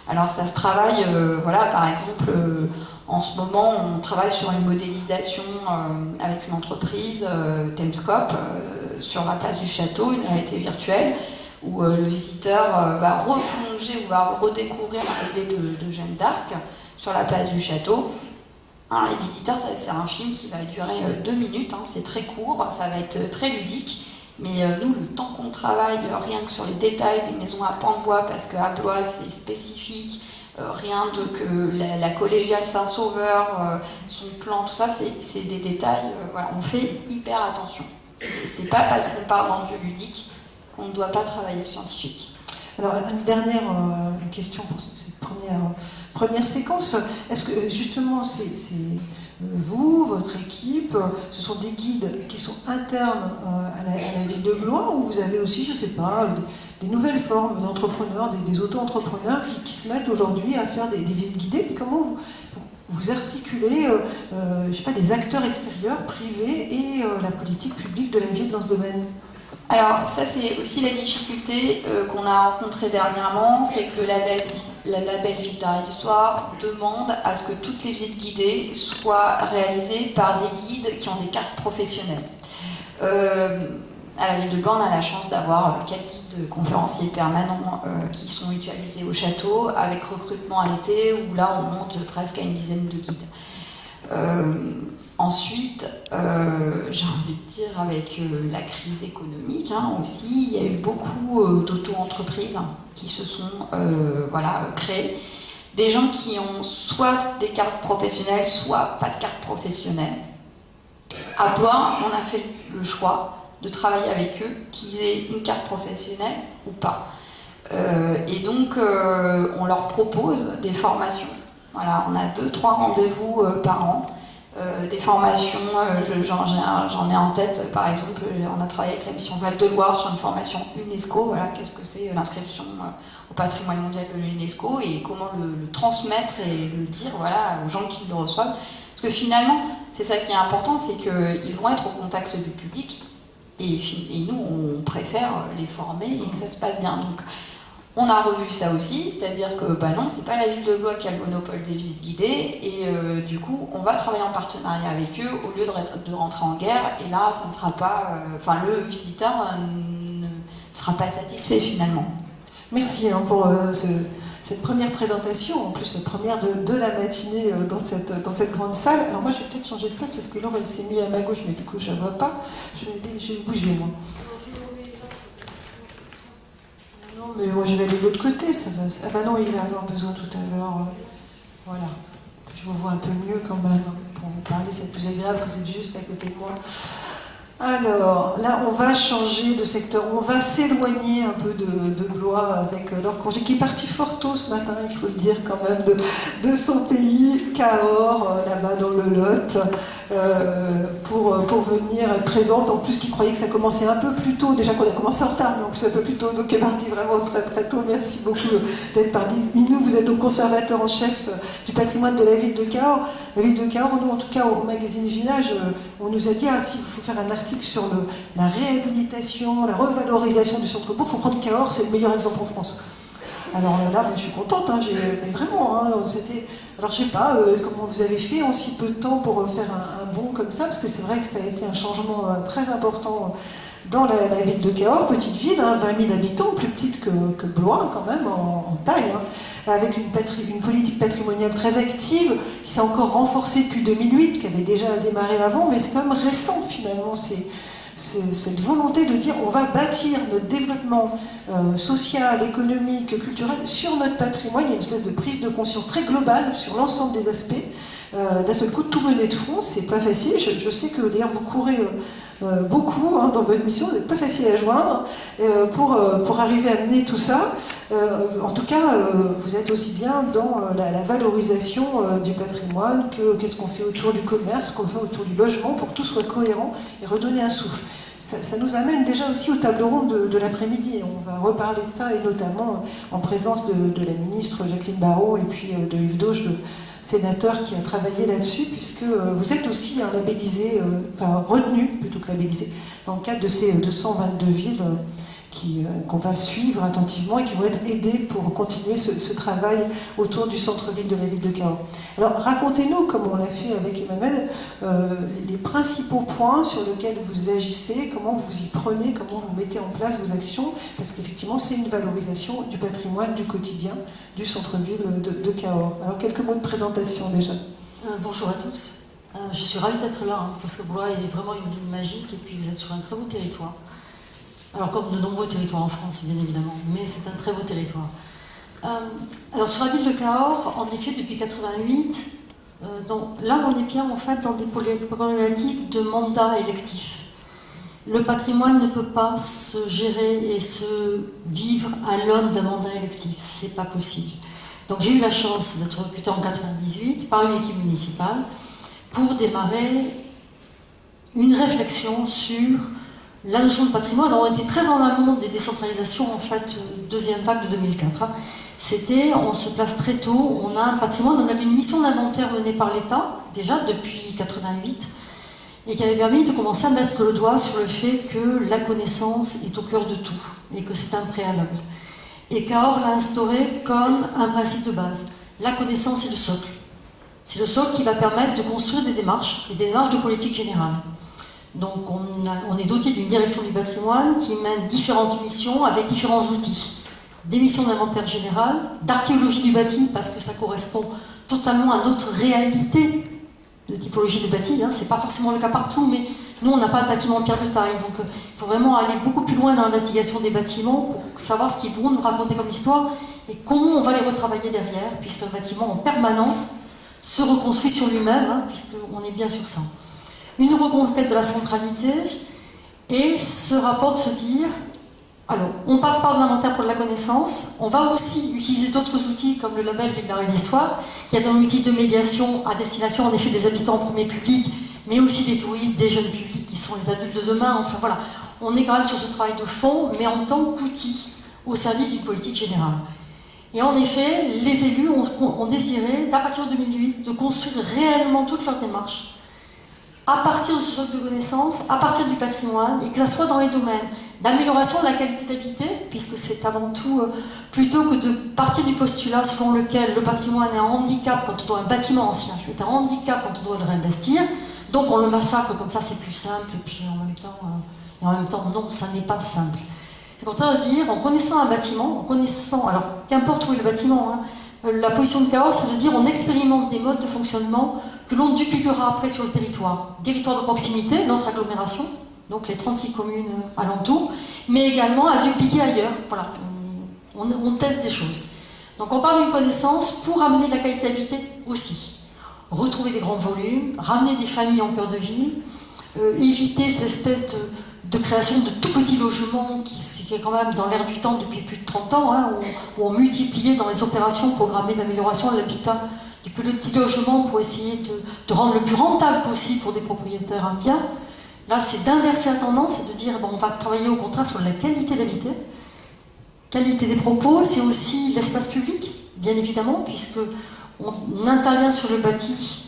[SPEAKER 3] Alors ça se travaille, voilà, par exemple, en ce moment on travaille sur une modélisation avec une entreprise, Temscope, sur la place du château, une réalité virtuelle, où le visiteur va replonger ou va redécouvrir l'arrivée de Jeanne d'Arc sur la place du château. Alors, les visiteurs, c'est un film qui va durer 2 minutes, hein, c'est très court, ça va être très ludique, mais nous, le temps qu'on travaille, rien que sur les détails des maisons à pans de bois, parce qu'à Blois, c'est spécifique, rien de que la collégiale Saint-Sauveur, son plan, tout ça, c'est des détails, voilà, on fait hyper attention. C'est pas parce qu'on part dans du ludique qu'on ne doit pas travailler le scientifique.
[SPEAKER 2] Alors, une dernière question pour cette première séquence. Est-ce que justement, c'est vous, votre équipe, ce sont des guides qui sont internes à la ville de Blois, ou vous avez aussi, je ne sais pas, des nouvelles formes d'entrepreneurs, des auto-entrepreneurs qui se mettent aujourd'hui à faire des visites guidées? Puis comment vous articulez, je ne sais pas, des acteurs extérieurs, privés, et la politique publique de la ville dans ce domaine?
[SPEAKER 3] Alors ça, c'est aussi la difficulté qu'on a rencontrée dernièrement, c'est que le label Ville d'Art et d'Histoire demande à ce que toutes les visites guidées soient réalisées par des guides qui ont des cartes professionnelles. À la ville de Blois, on a la chance d'avoir 4 guides conférenciers permanents qui sont mutualisés au château, avec recrutement à l'été, où là on monte presque à une dizaine de guides. Ensuite, j'ai envie de dire, avec la crise économique aussi, il y a eu beaucoup d'auto-entreprises qui se sont créées. Des gens qui ont soit des cartes professionnelles, soit pas de carte professionnelle. À Blois, on a fait le choix de travailler avec eux, qu'ils aient une carte professionnelle ou pas. Et donc, on leur propose des formations. Voilà, on a 2-3 rendez-vous par an. Des formations, j'en ai en tête, par exemple, on a travaillé avec la mission Val-de-Loire sur une formation UNESCO, voilà, qu'est-ce que c'est l'inscription au patrimoine mondial de l'UNESCO et comment le transmettre et le dire, voilà, aux gens qui le reçoivent. Parce que finalement, c'est ça qui est important, c'est qu'ils vont être au contact du public et nous, on préfère les former et que ça se passe bien. Donc, on a revu ça aussi, c'est-à-dire que non, c'est pas la ville de Blois qui a le monopole des visites guidées, et du coup, on va travailler en partenariat avec eux au lieu de rentrer en guerre, et là, ça ne sera pas, le visiteur ne sera pas satisfait finalement.
[SPEAKER 2] Merci pour cette première présentation, en plus la première de la matinée dans cette grande salle. Alors moi, je vais peut-être changer de place parce que Laure, elle s'est mise à ma gauche, mais du coup, je ne la vois pas. Je vais bouger, moi. Non, mais moi je vais aller de l'autre côté, ça va. Ah bah non, il va avoir besoin tout à l'heure. Voilà. Je vous vois un peu mieux quand même. Pour vous parler, c'est plus agréable que vous êtes juste à côté de moi. Alors, là, on va changer de secteur. On va s'éloigner un peu de Blois avec Laure Courget, qui est parti fort tôt ce matin, il faut le dire quand même, de son pays, Cahors, là-bas dans le Lot, pour venir être présente. En plus, qui croyait que ça commençait un peu plus tôt, déjà qu'on a commencé en retard, mais en plus un peu plus tôt, donc elle est partie vraiment très très tôt. Merci beaucoup d'être parmi nous. Vous êtes donc conservateur en chef du patrimoine de la ville de Cahors. La ville de Cahors, nous en tout cas au magazine Village, on nous a dit, s'il faut faire un article sur la réhabilitation, la revalorisation du centre-bourg, il faut prendre Cahors, c'est le meilleur exemple en France. Alors là, moi, je suis contente, mais vraiment, c'était... Alors je sais pas comment vous avez fait en si peu de temps pour faire un bond comme ça, parce que c'est vrai que ça a été un changement très important dans la ville de Cahors, petite ville, 20 000 habitants, plus petite que Blois quand même en taille, avec une politique patrimoniale très active, qui s'est encore renforcée depuis 2008, qui avait déjà démarré avant, mais c'est quand même récent finalement, cette volonté de dire on va bâtir notre développement social, économique, culturel sur notre patrimoine. Il y a une espèce de prise de conscience très globale sur l'ensemble des aspects. D'un seul coup, tout mener de front, c'est pas facile. Je sais que d'ailleurs vous courez beaucoup dans votre mission, vous n'êtes pas facile à joindre pour arriver à mener tout ça. En tout cas, vous êtes aussi bien dans la valorisation du patrimoine que qu'est-ce qu'on fait autour du commerce, qu'on fait autour du logement pour que tout soit cohérent et redonner un souffle. Ça nous amène déjà aussi aux tables rondes de l'après-midi. On va reparler de ça, et notamment en présence de la ministre Jacqueline Barrot et puis de Yves Dauge sénateur qui a travaillé là-dessus, puisque vous êtes aussi labellisé, enfin retenu plutôt que labellisé, dans le cadre de ces 222 villes qu'on va suivre attentivement et qui vont être aidées pour continuer ce travail autour du centre-ville de la ville de Cahors. Alors racontez-nous, comme on l'a fait avec Emmanuel, les principaux points sur lesquels vous agissez, comment vous y prenez, comment vous mettez en place vos actions, parce qu'effectivement c'est une valorisation du patrimoine, du quotidien, du centre-ville de Cahors. Alors quelques mots de présentation déjà.
[SPEAKER 4] Bonjour à tous. Je suis ravie d'être là, parce que Blois est vraiment une ville magique et puis vous êtes sur un très beau territoire. Alors comme de nombreux territoires en France, bien évidemment, mais c'est un très beau territoire. Alors sur la ville de Cahors, en effet, depuis 88, là on est bien en fait dans des problématiques de mandat électif. Le patrimoine ne peut pas se gérer et se vivre à l'aune d'un mandat électif, c'est pas possible. Donc j'ai eu la chance d'être recrutée en 98 par une équipe municipale pour démarrer une réflexion sur la notion de patrimoine. On était très en amont des décentralisations, en fait, deuxième vague de 2004. C'était, on se place très tôt, on a un patrimoine, on avait une mission d'inventaire menée par l'État, déjà depuis 88, et qui avait permis de commencer à mettre le doigt sur le fait que la connaissance est au cœur de tout, et que c'est un préalable. Et Cahors l'a instauré comme un principe de base. La connaissance est le socle. C'est le socle qui va permettre de construire des démarches, et des démarches de politique générale. Donc on est doté d'une direction du patrimoine qui mène différentes missions avec différents outils. Des missions d'inventaire général, d'archéologie du bâti, parce que ça correspond totalement à notre réalité de typologie de bâti. C'est pas forcément le cas partout, mais nous on n'a pas de bâtiment en pierre de taille. Donc il faut vraiment aller beaucoup plus loin dans l'investigation des bâtiments pour savoir ce qu'ils vont nous raconter comme histoire et comment on va les retravailler derrière, puisqu'un bâtiment en permanence se reconstruit sur lui-même, puisqu'on est bien sur ça. Une reconquête de la centralité et ce rapport de se dire, alors on passe par de l'inventaire pour de la connaissance, on va aussi utiliser d'autres outils comme le label Ville d'art et d'histoire, qui est un outil de médiation à destination en effet des habitants en premier public, mais aussi des touristes, des jeunes publics qui sont les adultes de demain. Enfin voilà, on est quand même sur ce travail de fond, mais en tant qu'outil au service d'une politique générale. Et en effet, les élus ont désiré, à partir de 2008, de construire réellement toute leur démarche à partir de ce socle de connaissances, à partir du patrimoine, et que ça soit dans les domaines d'amélioration de la qualité d'habiter, puisque c'est avant tout, plutôt que de partir du postulat selon lequel le patrimoine est un handicap quand on doit un bâtiment ancien, est un handicap quand on doit le réinvestir, donc on le massacre comme ça, c'est plus simple, et puis en même temps, non, ça n'est pas simple. C'est contraire de dire, en connaissant un bâtiment, en connaissant, alors qu'importe où est le bâtiment, la position de Cahors, c'est de dire on expérimente des modes de fonctionnement que l'on dupliquera après sur le territoire. Territoire de proximité, notre agglomération, donc les 36 communes alentours, mais également à dupliquer ailleurs. Voilà, on teste des choses. Donc on parle d'une connaissance pour amener de la qualité d'habiter aussi. Retrouver des grands volumes, ramener des familles en cœur de ville, éviter cette espèce de création de tout petits logements qui est quand même dans l'air du temps depuis plus de 30 ans, où on multipliait dans les opérations programmées d'amélioration de l'habitat du petit logement pour essayer de rendre le plus rentable possible pour des propriétaires un bien. Là, c'est d'inverser la tendance et de dire on va travailler au contraire sur la qualité d'habiter. Qualité des propos, c'est aussi l'espace public, bien évidemment, puisque on intervient sur le bâti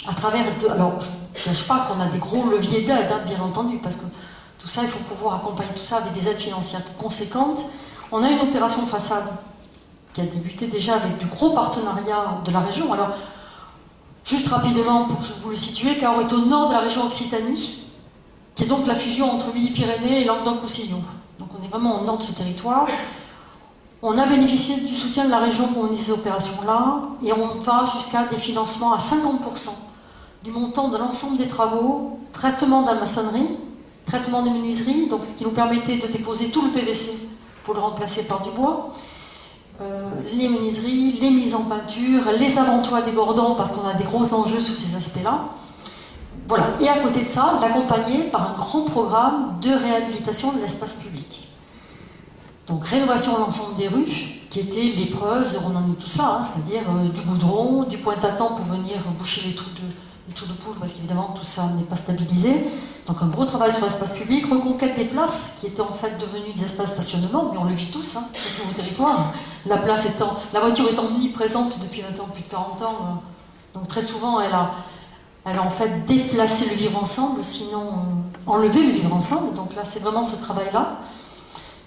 [SPEAKER 4] à travers... alors, je ne cache pas qu'on a des gros leviers d'aide, bien entendu, parce que tout ça, il faut pouvoir accompagner tout ça avec des aides financières conséquentes. On a une opération de façade qui a débuté déjà avec du gros partenariat de la région. Alors, juste rapidement, pour vous le situer, Cahors est au nord de la région Occitanie, qui est donc la fusion entre Midi-Pyrénées et Languedoc-Roussillon. Donc on est vraiment au nord de ce territoire. On a bénéficié du soutien de la région pour mener ces opérations-là, et on va jusqu'à des financements à 50% du montant de l'ensemble des travaux, traitement de la maçonnerie, traitement des menuiseries, donc ce qui nous permettait de déposer tout le PVC pour le remplacer par du bois, les menuiseries, les mises en peinture, les avant-toits débordants, parce qu'on a des gros enjeux sur ces aspects-là. Voilà. Et à côté de ça, l'accompagner par un grand programme de réhabilitation de l'espace public. Donc rénovation de l'ensemble des rues, qui étaient lépreuses, on en a tout ça, c'est-à-dire du goudron, du pointe-à-temps pour venir boucher les trous de poule, parce qu'évidemment tout ça n'est pas stabilisé. Donc un gros travail sur l'espace public, reconquête des places, qui étaient en fait devenues des espaces de stationnement, mais on le vit tous, sur tout vos territoires. La voiture étant omniprésente depuis maintenant plus de 40 ans, Donc très souvent, elle a en fait déplacé le vivre ensemble, sinon enlevé le vivre ensemble. Donc là, c'est vraiment ce travail-là,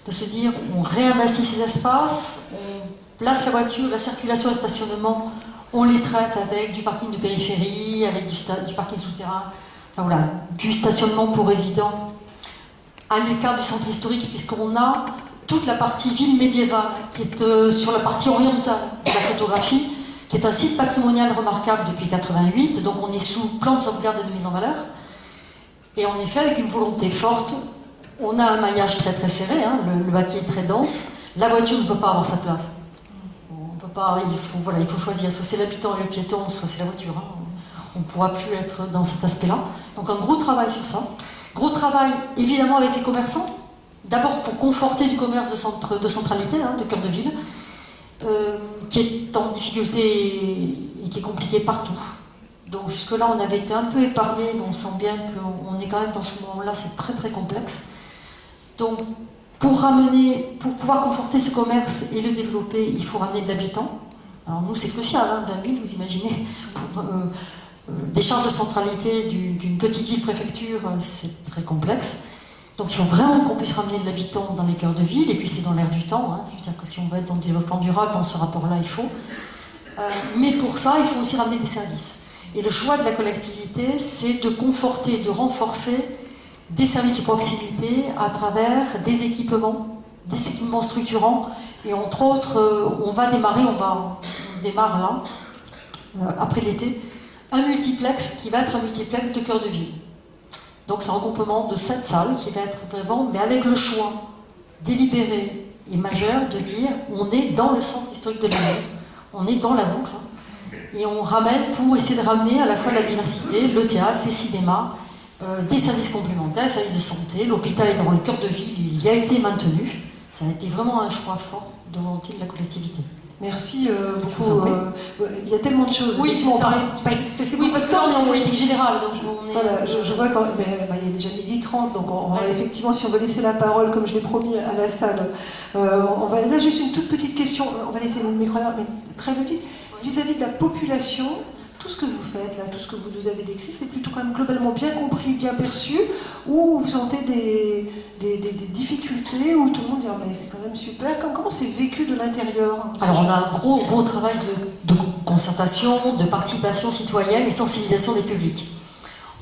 [SPEAKER 4] de se dire, on réinvestit ces espaces, on place la voiture, la circulation et le stationnement, on les traite avec du parking de périphérie, avec du parking souterrain, enfin voilà, du stationnement pour résidents, à l'écart du centre historique, puisqu'on a toute la partie ville médiévale, qui est sur la partie orientale de la photographie, qui est un site patrimonial remarquable depuis 88, donc on est sous plan de sauvegarde et de mise en valeur. Et en effet, avec une volonté forte, on a un maillage très très serré, hein, le bâti est très dense, la voiture ne peut pas avoir sa place. On peut pas, il faut choisir, soit c'est l'habitant et le piéton, soit c'est la voiture. Hein. On ne pourra plus être dans cet aspect-là. Donc un gros travail sur ça. Gros travail évidemment avec les commerçants, d'abord pour conforter du commerce de centralité, hein, de cœur de ville, qui est en difficulté et qui est compliqué partout. Donc jusque-là, on avait été un peu épargnés, mais on sent bien qu'on est quand même dans ce moment-là, c'est très très complexe. Donc pour pouvoir conforter ce commerce et le développer, il faut ramener de l'habitant. Alors nous, c'est crucial, hein, 20 000, vous imaginez, pour, des charges de centralité d'une petite ville-préfecture, c'est très complexe. Donc il faut vraiment qu'on puisse ramener de l'habitant dans les cœurs de ville, et puis c'est dans l'air du temps. Hein. Je veux dire que si on veut être dans le développement durable, dans ce rapport-là, il faut. Mais pour ça, il faut aussi ramener des services. Et le choix de la collectivité, c'est de conforter, de renforcer des services de proximité à travers des équipements structurants. Et entre autres, on démarre là, après l'été, un multiplex qui va être un multiplex de cœur de ville. Donc c'est un regroupement de 7 salles qui va être vraiment, mais avec le choix délibéré et majeur de dire on est dans le centre historique de la ville, on est dans la boucle, hein, et on ramène pour essayer de ramener à la fois la diversité, le théâtre, les cinémas, des services complémentaires, les services de santé. L'hôpital est dans le cœur de ville, il y a été maintenu. Ça a été vraiment un choix fort de volonté de la collectivité.
[SPEAKER 2] Merci beaucoup. Il y a tellement de choses.
[SPEAKER 4] Oui, c'est ça. Oui, parce que là, on est en politique générale. Donc on est...
[SPEAKER 2] Voilà, je vois quand il y a déjà 12h30, donc effectivement, si on veut laisser la parole, comme je l'ai promis à la salle, on va là juste une toute petite question. On va laisser le micro là, mais très petite. Vis-à-vis de la population, tout ce que vous faites là, tout ce que vous nous avez décrit, c'est plutôt quand même globalement bien compris, bien perçu, ou vous sentez des difficultés, où tout le monde dit mais c'est quand même super. Comment c'est vécu de l'intérieur?
[SPEAKER 4] Alors on a un gros travail de concertation, de participation citoyenne et sensibilisation des publics.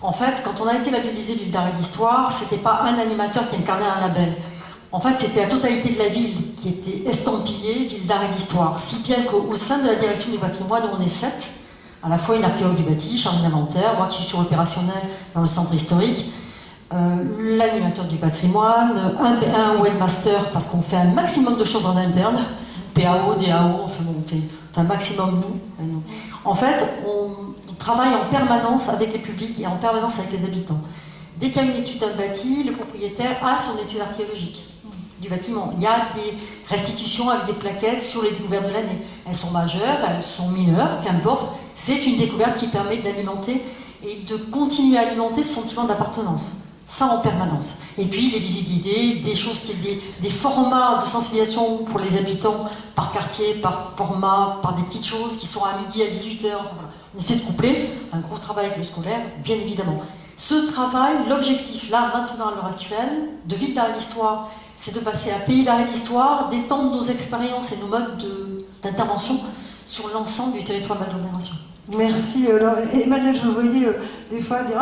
[SPEAKER 4] En fait, quand on a été labellisé Ville d'art et d'histoire, c'était pas un animateur qui incarnait un label. En fait, c'était la totalité de la ville qui était estampillée Ville d'art et d'histoire. Si bien qu'au sein de la direction du patrimoine, on est 7, à la fois une archéologue du bâti, chargée d'inventaire, moi qui suis sur l'opérationnel dans le centre historique, l'animateur du patrimoine, un webmaster, parce qu'on fait un maximum de choses en interne, PAO, DAO, enfin bon, on fait un maximum nous. En fait, on travaille en permanence avec les publics et en permanence avec les habitants. Dès qu'il y a une étude d'un bâti, le propriétaire a son étude archéologique du bâtiment. Il y a des restitutions avec des plaquettes sur les découvertes de l'année. Elles sont majeures, elles sont mineures, qu'importe. C'est une découverte qui permet d'alimenter et de continuer à alimenter ce sentiment d'appartenance. Ça en permanence. Et puis les visites guidées, des choses, des formats de sensibilisation pour les habitants par quartier, par format, par des petites choses qui sont à midi, à 18h. Enfin, voilà. On essaie de coupler un gros travail avec le scolaire, bien évidemment. Ce travail, l'objectif, là, maintenant, à l'heure actuelle, de Ville d'art et d'histoire, c'est de passer à Pays d'art et d'histoire, d'étendre nos expériences et nos modes d'intervention sur l'ensemble du territoire de l'agglomération.
[SPEAKER 2] Merci. Alors, Emmanuel, je vous voyais des fois dire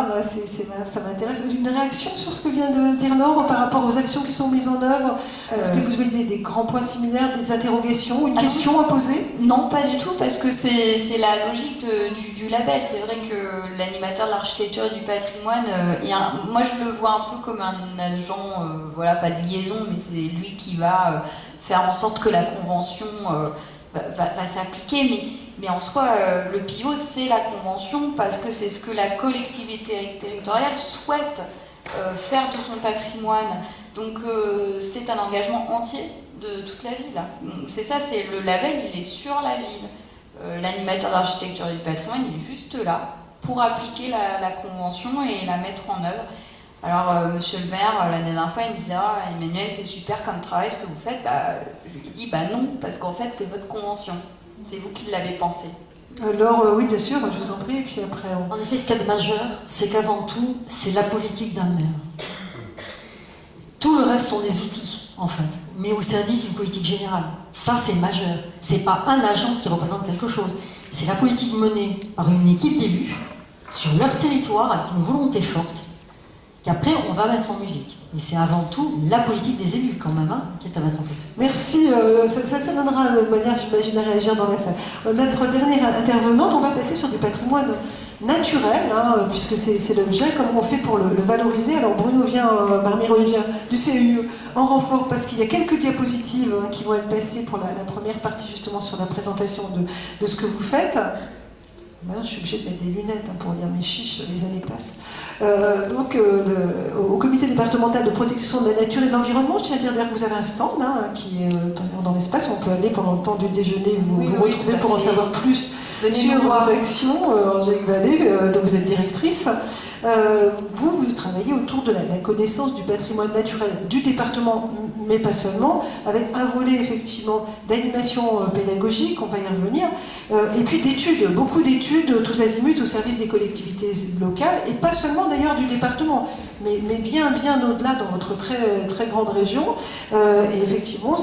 [SPEAKER 2] ça m'intéresse. Une réaction sur ce que vient de dire Laure par rapport aux actions qui sont mises en œuvre? Est-ce que vous voyez des grands points similaires, des interrogations, une question à poser?
[SPEAKER 3] Non, pas du tout, parce que c'est la logique du label. C'est vrai que l'animateur de l'architecture et du patrimoine, moi je le vois un peu comme un agent, pas de liaison, mais c'est lui qui va faire en sorte que la convention va s'appliquer. Mais en soi, le pivot, c'est la convention, parce que c'est ce que la collectivité territoriale souhaite faire de son patrimoine. Donc c'est un engagement entier de toute la ville. C'est ça, c'est le label, il est sur la ville. L'animateur d'architecture et du patrimoine, il est juste là pour appliquer la convention et la mettre en œuvre. Alors, monsieur le maire, la dernière fois, il me disait « Emmanuel, c'est super comme travail ce que vous faites ». Je lui ai dit « non, parce qu'en fait, c'est votre convention. C'est vous qui l'avez pensé.
[SPEAKER 2] Alors, oui, bien sûr, je vous en prie, et puis après...
[SPEAKER 4] En effet, ce qu'il y a de majeur, c'est qu'avant tout, c'est la politique d'un maire. Tout le reste sont des outils, en fait, mais au service d'une politique générale. Ça, c'est majeur. C'est pas un agent qui représente quelque chose. C'est la politique menée par une équipe d'élus sur leur territoire avec une volonté forte qu'après on va mettre en musique. Mais c'est avant tout la politique des élus quand même qui est à mettre en place.
[SPEAKER 2] Merci, ça donnera de manière, j'imagine, à réagir dans la salle. Notre dernière intervenante, on va passer sur du patrimoine naturel, puisque c'est l'objet, comment on fait pour le valoriser. Alors Bruno vient, Marmiro vient du CEU en renfort parce qu'il y a quelques diapositives qui vont être passées pour la première partie justement sur la présentation de ce que vous faites. Maintenant, je suis obligée de mettre des lunettes pour lire mes chiches, les années passent. Au comité départemental de protection de la nature et de l'environnement, je tiens à dire que vous avez un stand qui est dans l'espace où on peut aller pendant le temps du déjeuner, vous retrouver pour en savoir plus sur vos actions. Angélique Vallée, dont vous êtes directrice. Vous travaillez autour de la connaissance du patrimoine naturel du département, mais pas seulement, avec un volet effectivement d'animation pédagogique, on va y revenir, et puis d'études, beaucoup d'études, tous azimuts, au service des collectivités locales, et pas seulement d'ailleurs du département, mais bien au-delà dans votre très, très grande région. Et effectivement,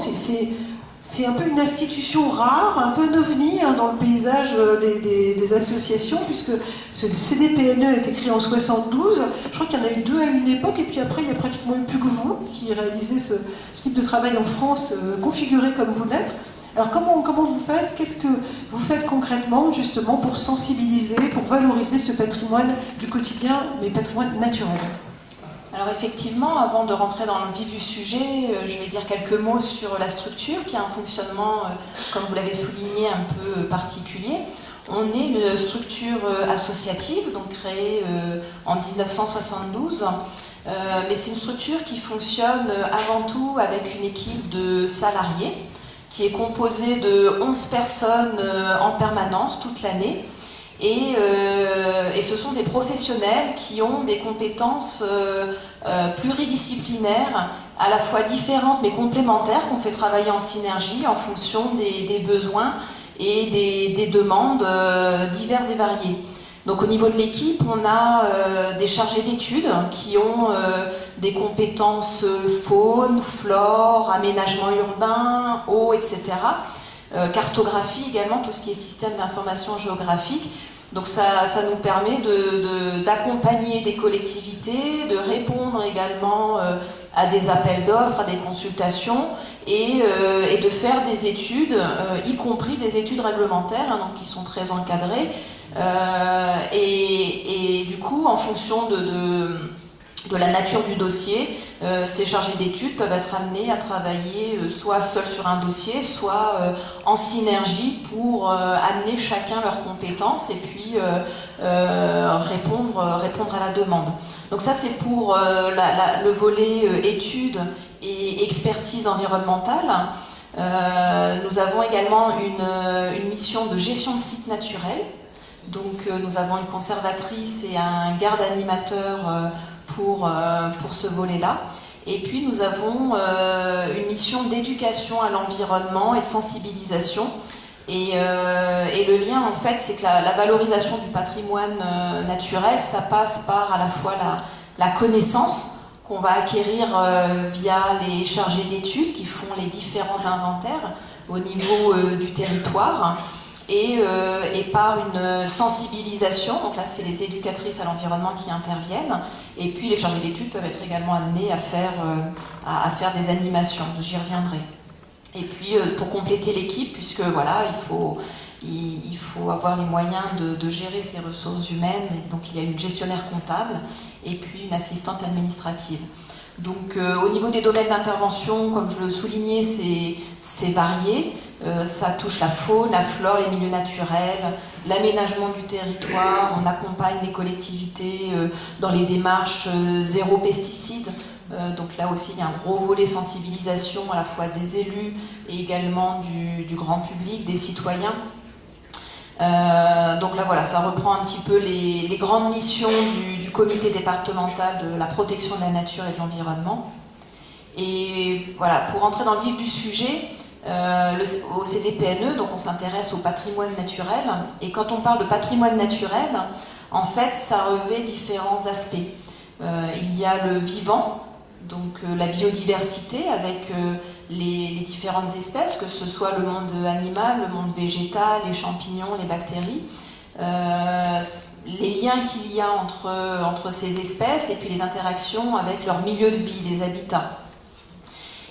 [SPEAKER 2] c'est un peu une institution rare, un peu un ovni dans le paysage des associations, puisque ce CDPNE est écrit en 72. Je crois qu'il y en a eu 2 à une époque, et puis après, il n'y a pratiquement eu plus que vous qui réalisez ce type de travail en France, configuré comme vous l'êtes. Alors comment vous faites? Qu'est-ce que vous faites concrètement, justement, pour sensibiliser, pour valoriser ce patrimoine du quotidien, mais patrimoine naturel?
[SPEAKER 3] Alors effectivement, avant de rentrer dans le vif du sujet, je vais dire quelques mots sur la structure qui a un fonctionnement, comme vous l'avez souligné, un peu particulier. On est une structure associative, donc créée en 1972, mais c'est une structure qui fonctionne avant tout avec une équipe de salariés qui est composée de 11 personnes en permanence toute l'année. Et ce sont des professionnels qui ont des compétences pluridisciplinaires, à la fois différentes mais complémentaires, qu'on fait travailler en synergie en fonction des besoins et des demandes diverses et variées. Donc au niveau de l'équipe, on a des chargés d'études qui ont des compétences faune, flore, aménagement urbain, eau, etc. Cartographie également, tout ce qui est système d'information géographique. Donc ça nous permet d'accompagner des collectivités, de répondre également à des appels d'offres, à des consultations et de faire des études, y compris des études réglementaires, donc qui sont très encadrées. Et du coup, en fonction de la nature du dossier, ces chargés d'études peuvent être amenés à travailler soit seuls sur un dossier, soit en synergie pour amener chacun leurs compétences et puis répondre à la demande. Donc ça, c'est pour le volet études et expertise environnementale. Nous avons également une mission de gestion de sites naturels. Donc nous avons une conservatrice et un garde animateur pour ce volet-là. Et puis nous avons une mission d'éducation à l'environnement et sensibilisation. Et le lien, en fait, c'est que la valorisation du patrimoine naturel, ça passe par à la fois la connaissance qu'on va acquérir via les chargés d'études qui font les différents inventaires au niveau du territoire. Et par une sensibilisation, donc là c'est les éducatrices à l'environnement qui interviennent, et puis les chargés d'études peuvent être également amenés à faire des animations, j'y reviendrai. Et puis pour compléter l'équipe, puisque voilà, il faut avoir les moyens de gérer ces ressources humaines, et donc il y a une gestionnaire comptable et puis une assistante administrative. Donc au niveau des domaines d'intervention, comme je le soulignais, c'est varié. Ça touche la faune, la flore, les milieux naturels, l'aménagement du territoire. On accompagne les collectivités dans les démarches zéro pesticide. Donc là aussi, il y a un gros volet sensibilisation à la fois des élus et également du grand public, des citoyens. Donc là voilà, ça reprend un petit peu les grandes missions du comité départemental de la protection de la nature et de l'environnement. Et voilà, pour entrer dans le vif du sujet, Au CDPNE, donc on s'intéresse au patrimoine naturel. Et quand on parle de patrimoine naturel, en fait, ça revêt différents aspects. Il y a le vivant, donc la biodiversité avec les différentes espèces, que ce soit le monde animal, le monde végétal, les champignons, les bactéries, les liens qu'il y a entre ces espèces et puis les interactions avec leur milieu de vie, les habitats.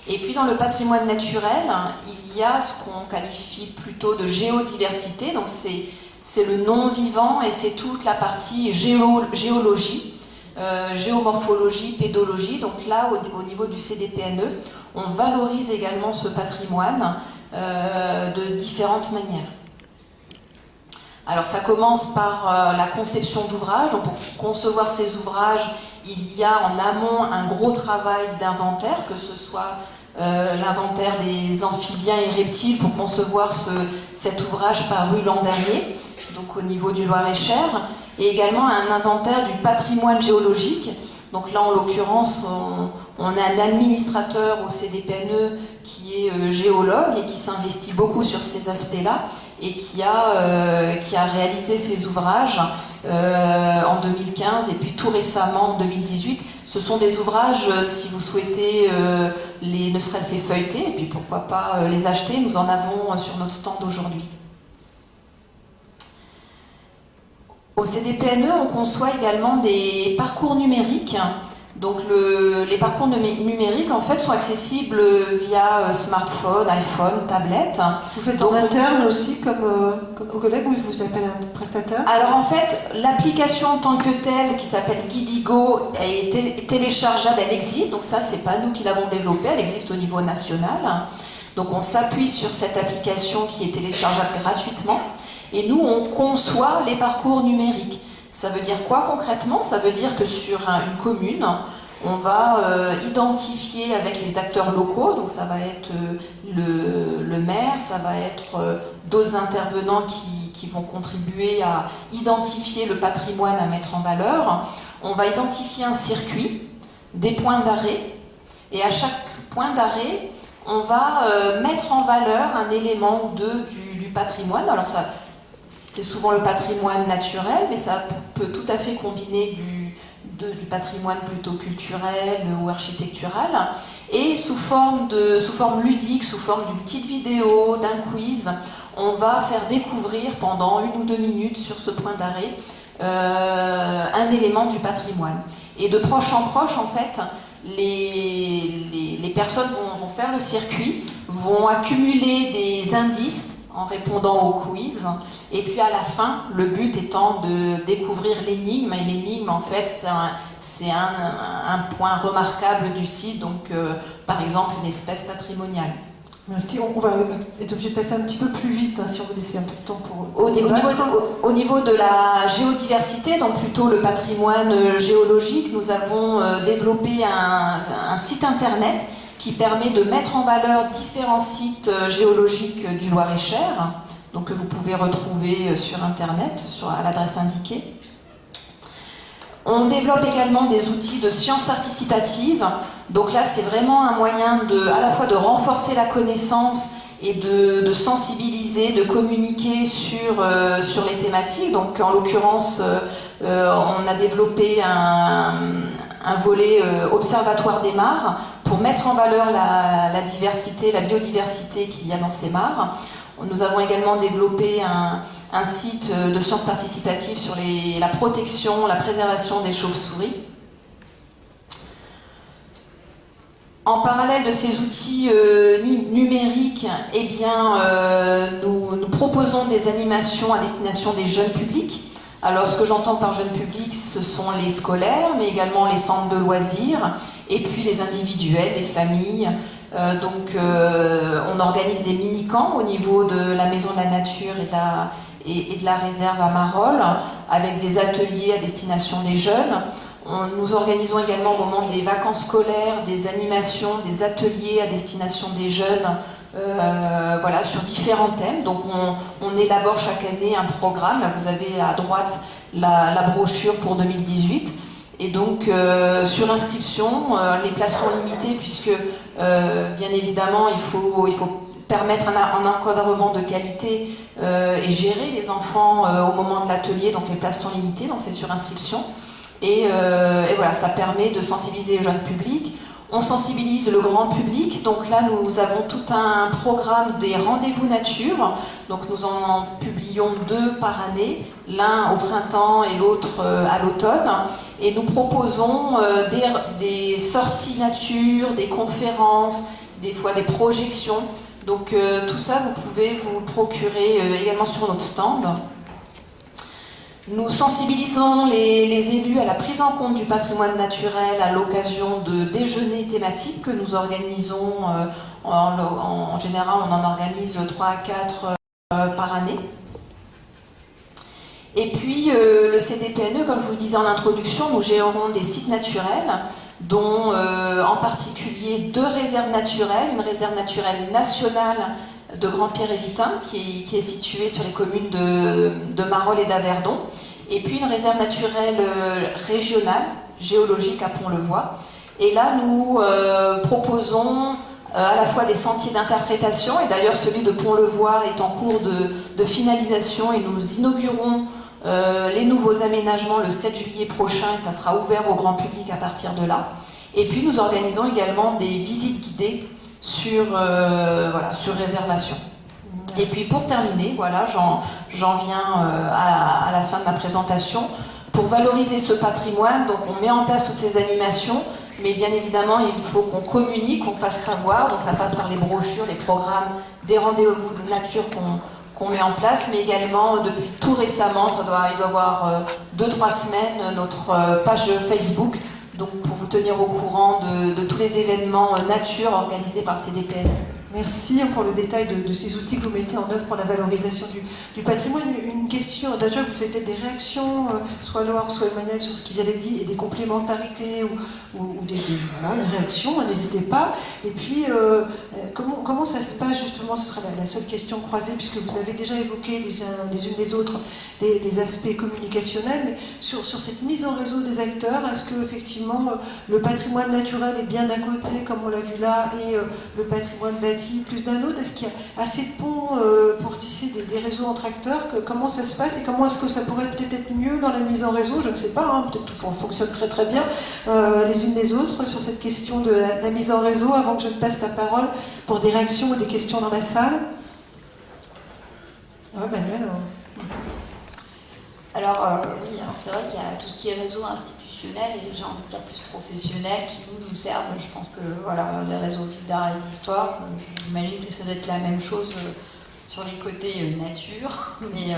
[SPEAKER 3] Et puis dans le patrimoine naturel, il y a ce qu'on qualifie plutôt de géodiversité, donc c'est le non-vivant et c'est toute la partie géologie, géomorphologie, pédologie. Donc là, au niveau du CDPNE, on valorise également ce patrimoine de différentes manières. Alors ça commence par la conception d'ouvrages. Donc pour concevoir ces ouvrages, il y a en amont un gros travail d'inventaire, que ce soit l'inventaire des amphibiens et reptiles pour concevoir cet ouvrage paru l'an dernier, donc au niveau du Loir-et-Cher, et également un inventaire du patrimoine géologique. Donc là, en l'occurrence, on a un administrateur au CDPNE qui est géologue et qui s'investit beaucoup sur ces aspects-là et qui a réalisé ces ouvrages en 2015 et puis tout récemment en 2018. Ce sont des ouvrages, si vous souhaitez ne serait-ce les feuilleter et puis pourquoi pas les acheter, nous en avons sur notre stand aujourd'hui. Au CDPNE, on conçoit également des parcours numériques. Donc les parcours numériques en fait sont accessibles via smartphone, iPhone, tablette.
[SPEAKER 2] Vous faites en interne aussi comme vos collègues ou vous appelez un prestataire?
[SPEAKER 3] Alors en fait, l'application en tant que telle qui s'appelle Guidigo est téléchargeable, elle existe. Donc ça, c'est pas nous qui l'avons développée, elle existe au niveau national. Donc on s'appuie sur cette application qui est téléchargeable gratuitement. Et nous, on conçoit les parcours numériques. Ça veut dire quoi concrètement? Ça veut dire que sur une commune, on va identifier avec les acteurs locaux, donc ça va être le maire, ça va être d'autres intervenants qui vont contribuer à identifier le patrimoine à mettre en valeur. On va identifier un circuit, des points d'arrêt, et à chaque point d'arrêt, on va mettre en valeur un élément ou deux du patrimoine. Alors ça, c'est souvent le patrimoine naturel, mais ça peut tout à fait combiner du patrimoine plutôt culturel ou architectural. Et sous forme ludique, sous forme d'une petite vidéo, d'un quiz, on va faire découvrir pendant 1 ou 2 minutes sur ce point d'arrêt un élément du patrimoine. Et de proche en proche, en fait, les personnes vont faire le circuit, vont accumuler des indices en répondant au quiz, et puis à la fin, le but étant de découvrir l'énigme, et l'énigme en fait c'est un point remarquable du site, donc par exemple une espèce patrimoniale.
[SPEAKER 2] Merci, on va être obligé de passer un petit peu plus vite si on veut laisser un peu de temps pour...
[SPEAKER 3] Au niveau de la géodiversité, donc plutôt le patrimoine géologique, nous avons développé un site internet qui permet de mettre en valeur différents sites géologiques du Loir-et-Cher, donc que vous pouvez retrouver sur internet, à l'adresse indiquée. On développe également des outils de sciences participatives. Donc là, c'est vraiment un moyen à la fois de renforcer la connaissance et de sensibiliser, de communiquer sur les thématiques. Donc en l'occurrence, on a développé un volet observatoire des mares pour mettre en valeur la diversité, la biodiversité qu'il y a dans ces mares. Nous avons également développé un site de sciences participatives sur la protection, la préservation des chauves-souris. En parallèle de ces outils numériques, eh bien, nous proposons des animations à destination des jeunes publics. Alors, ce que j'entends par jeunes publics, ce sont les scolaires, mais également les centres de loisirs, et puis les individuels, les familles. On organise des mini-camps au niveau de la Maison de la Nature et de la réserve à Marolles, avec des ateliers à destination des jeunes. Nous organisons également au moment des vacances scolaires des animations, des ateliers à destination des jeunes, sur différents thèmes. Donc on élabore chaque année un programme. Là, vous avez à droite la brochure pour 2018. Et donc sur inscription, les places sont limitées puisque bien évidemment il faut permettre un encadrement de qualité et gérer les enfants au moment de l'atelier, donc les places sont limitées, donc c'est sur inscription. Et voilà, ça permet de sensibiliser le jeune public. On sensibilise le grand public, donc là nous avons tout un programme des rendez-vous nature, donc nous en publions 2 par année, l'un au printemps et l'autre à l'automne, et nous proposons des sorties nature, des conférences, des fois des projections, donc tout ça vous pouvez vous procurer également sur notre stand. Nous sensibilisons les élus à la prise en compte du patrimoine naturel à l'occasion de déjeuners thématiques que nous organisons. En général, on en organise 3 à 4 par année. Et puis, le CDPNE, comme je vous le disais en introduction, nous gérons des sites naturels, dont en particulier 2 réserves naturelles, une réserve naturelle nationale de Grand-Pierre-et-Vitin, qui est située sur les communes de Marolles et d'Averdon, et puis une réserve naturelle régionale, géologique à Pont-le-Voix. Et là, nous proposons à la fois des sentiers d'interprétation, et d'ailleurs celui de Pont-le-Voix est en cours de finalisation, et nous inaugurons les nouveaux aménagements le 7 juillet prochain, et ça sera ouvert au grand public à partir de là. Et puis nous organisons également des visites guidées sur réservation. Merci. Et puis pour terminer, voilà, j'en viens à la fin de ma présentation. Pour valoriser ce patrimoine, donc on met en place toutes ces animations, mais bien évidemment il faut qu'on communique, qu'on fasse savoir, donc ça passe par les brochures, les programmes, des rendez-vous de nature qu'on met en place, mais également depuis tout récemment, il doit avoir 2-3 semaines, notre page Facebook, donc pour vous tenir au courant de tous les événements nature organisés par CDPNE.
[SPEAKER 2] Merci pour le détail de ces outils que vous mettez en œuvre pour la valorisation du patrimoine. Une question, déjà vous avez peut-être des réactions, soit Laure, soit Emmanuel, sur ce qui vient d'être dit, et des complémentarités ou voilà, une réaction, n'hésitez pas. Et puis, comment ça se passe justement, ce sera la seule question croisée, puisque vous avez déjà évoqué les unes les autres les aspects communicationnels, mais sur cette mise en réseau des acteurs, est-ce que effectivement le patrimoine naturel est bien d'un côté, comme on l'a vu là, et le patrimoine bâti plus d'un autre? Est-ce qu'il y a assez de ponts pour tisser des réseaux entre acteurs? Comment ça se passe et comment est-ce que ça pourrait peut-être être mieux dans la mise en réseau? Je ne sais pas, hein, peut-être tout fonctionne très très bien les unes les autres sur cette question de la mise en réseau, avant que je ne passe la parole pour des réactions ou des questions dans la salle. Manuel.
[SPEAKER 3] Alors oui, c'est vrai qu'il y a tout ce qui est réseau institutionnel et j'ai envie de dire plus professionnel qui nous servent. Je pense que voilà, les réseaux Ville d'Art et d'Histoire, j'imagine que ça doit être la même chose sur les côtés nature. Mais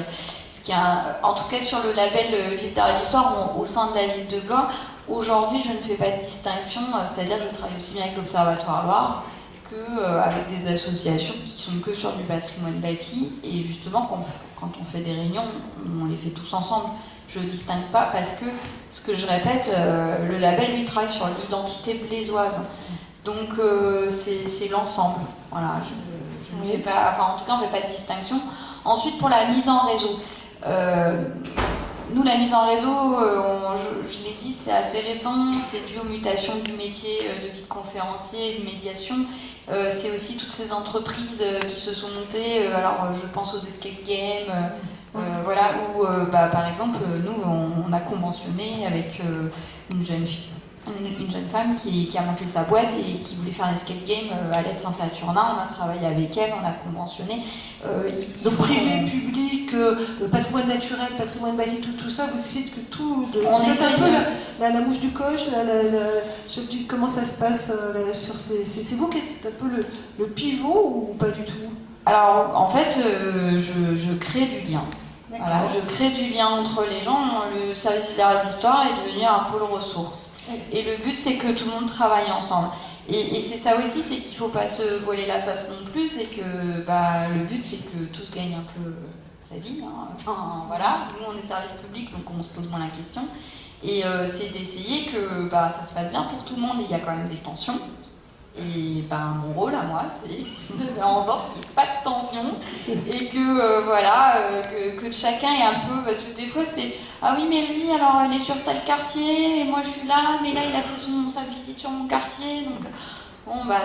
[SPEAKER 3] ce qui a, en tout cas sur le label Ville d'Art et d'Histoire, au sein de la ville de Blois, aujourd'hui je ne fais pas de distinction, c'est-à-dire que je travaille aussi bien avec l'Observatoire Loire qu'avec des associations qui sont que sur du patrimoine bâti, et justement quand on fait des réunions, on les fait tous ensemble. Je ne distingue pas parce que, ce que je répète, le label lui travaille sur l'identité blésoise, donc c'est l'ensemble. Voilà, je ne fais pas, enfin en tout cas on ne fait pas de distinction. Ensuite pour la mise en réseau, nous, la mise en réseau, je l'ai dit, c'est assez récent, c'est dû aux mutations du métier de guide conférencier et de médiation. C'est aussi toutes ces entreprises qui se sont montées, alors je pense aux escape games, voilà, où par exemple, nous, on a conventionné avec une jeune femme qui a monté sa boîte et qui voulait faire un escape game à l'aide Saint-Saturnin. On a travaillé avec elle, on a conventionné.
[SPEAKER 2] Donc privé, public, patrimoine naturel, patrimoine bâti, tout ça, vous essayez que tout... C'est un peu la mouche du coche, je dis comment ça se passe sur c'est vous qui êtes un peu le pivot ou pas du tout?
[SPEAKER 3] Alors en fait, je crée du lien. Voilà, je crée du lien entre les gens. Le service Ville d'Art et d'Histoire est devenu un pôle ressources. Et le but, c'est que tout le monde travaille ensemble. Et c'est ça aussi, c'est qu'il ne faut pas se voiler la face non plus. C'est que le but, c'est que tous gagnent un peu sa vie. Hein. Enfin, voilà. Nous, on est service public, donc on se pose moins la question. Et c'est d'essayer que ça se passe bien pour tout le monde. Et il y a quand même des tensions. Et mon rôle à moi, c'est de faire en sorte qu'il n'y ait pas de tension et que, que chacun ait un peu, parce que des fois c'est ah oui mais lui alors il est sur tel quartier et moi je suis là, mais là il a fait sa visite sur mon quartier, donc Bon, bah,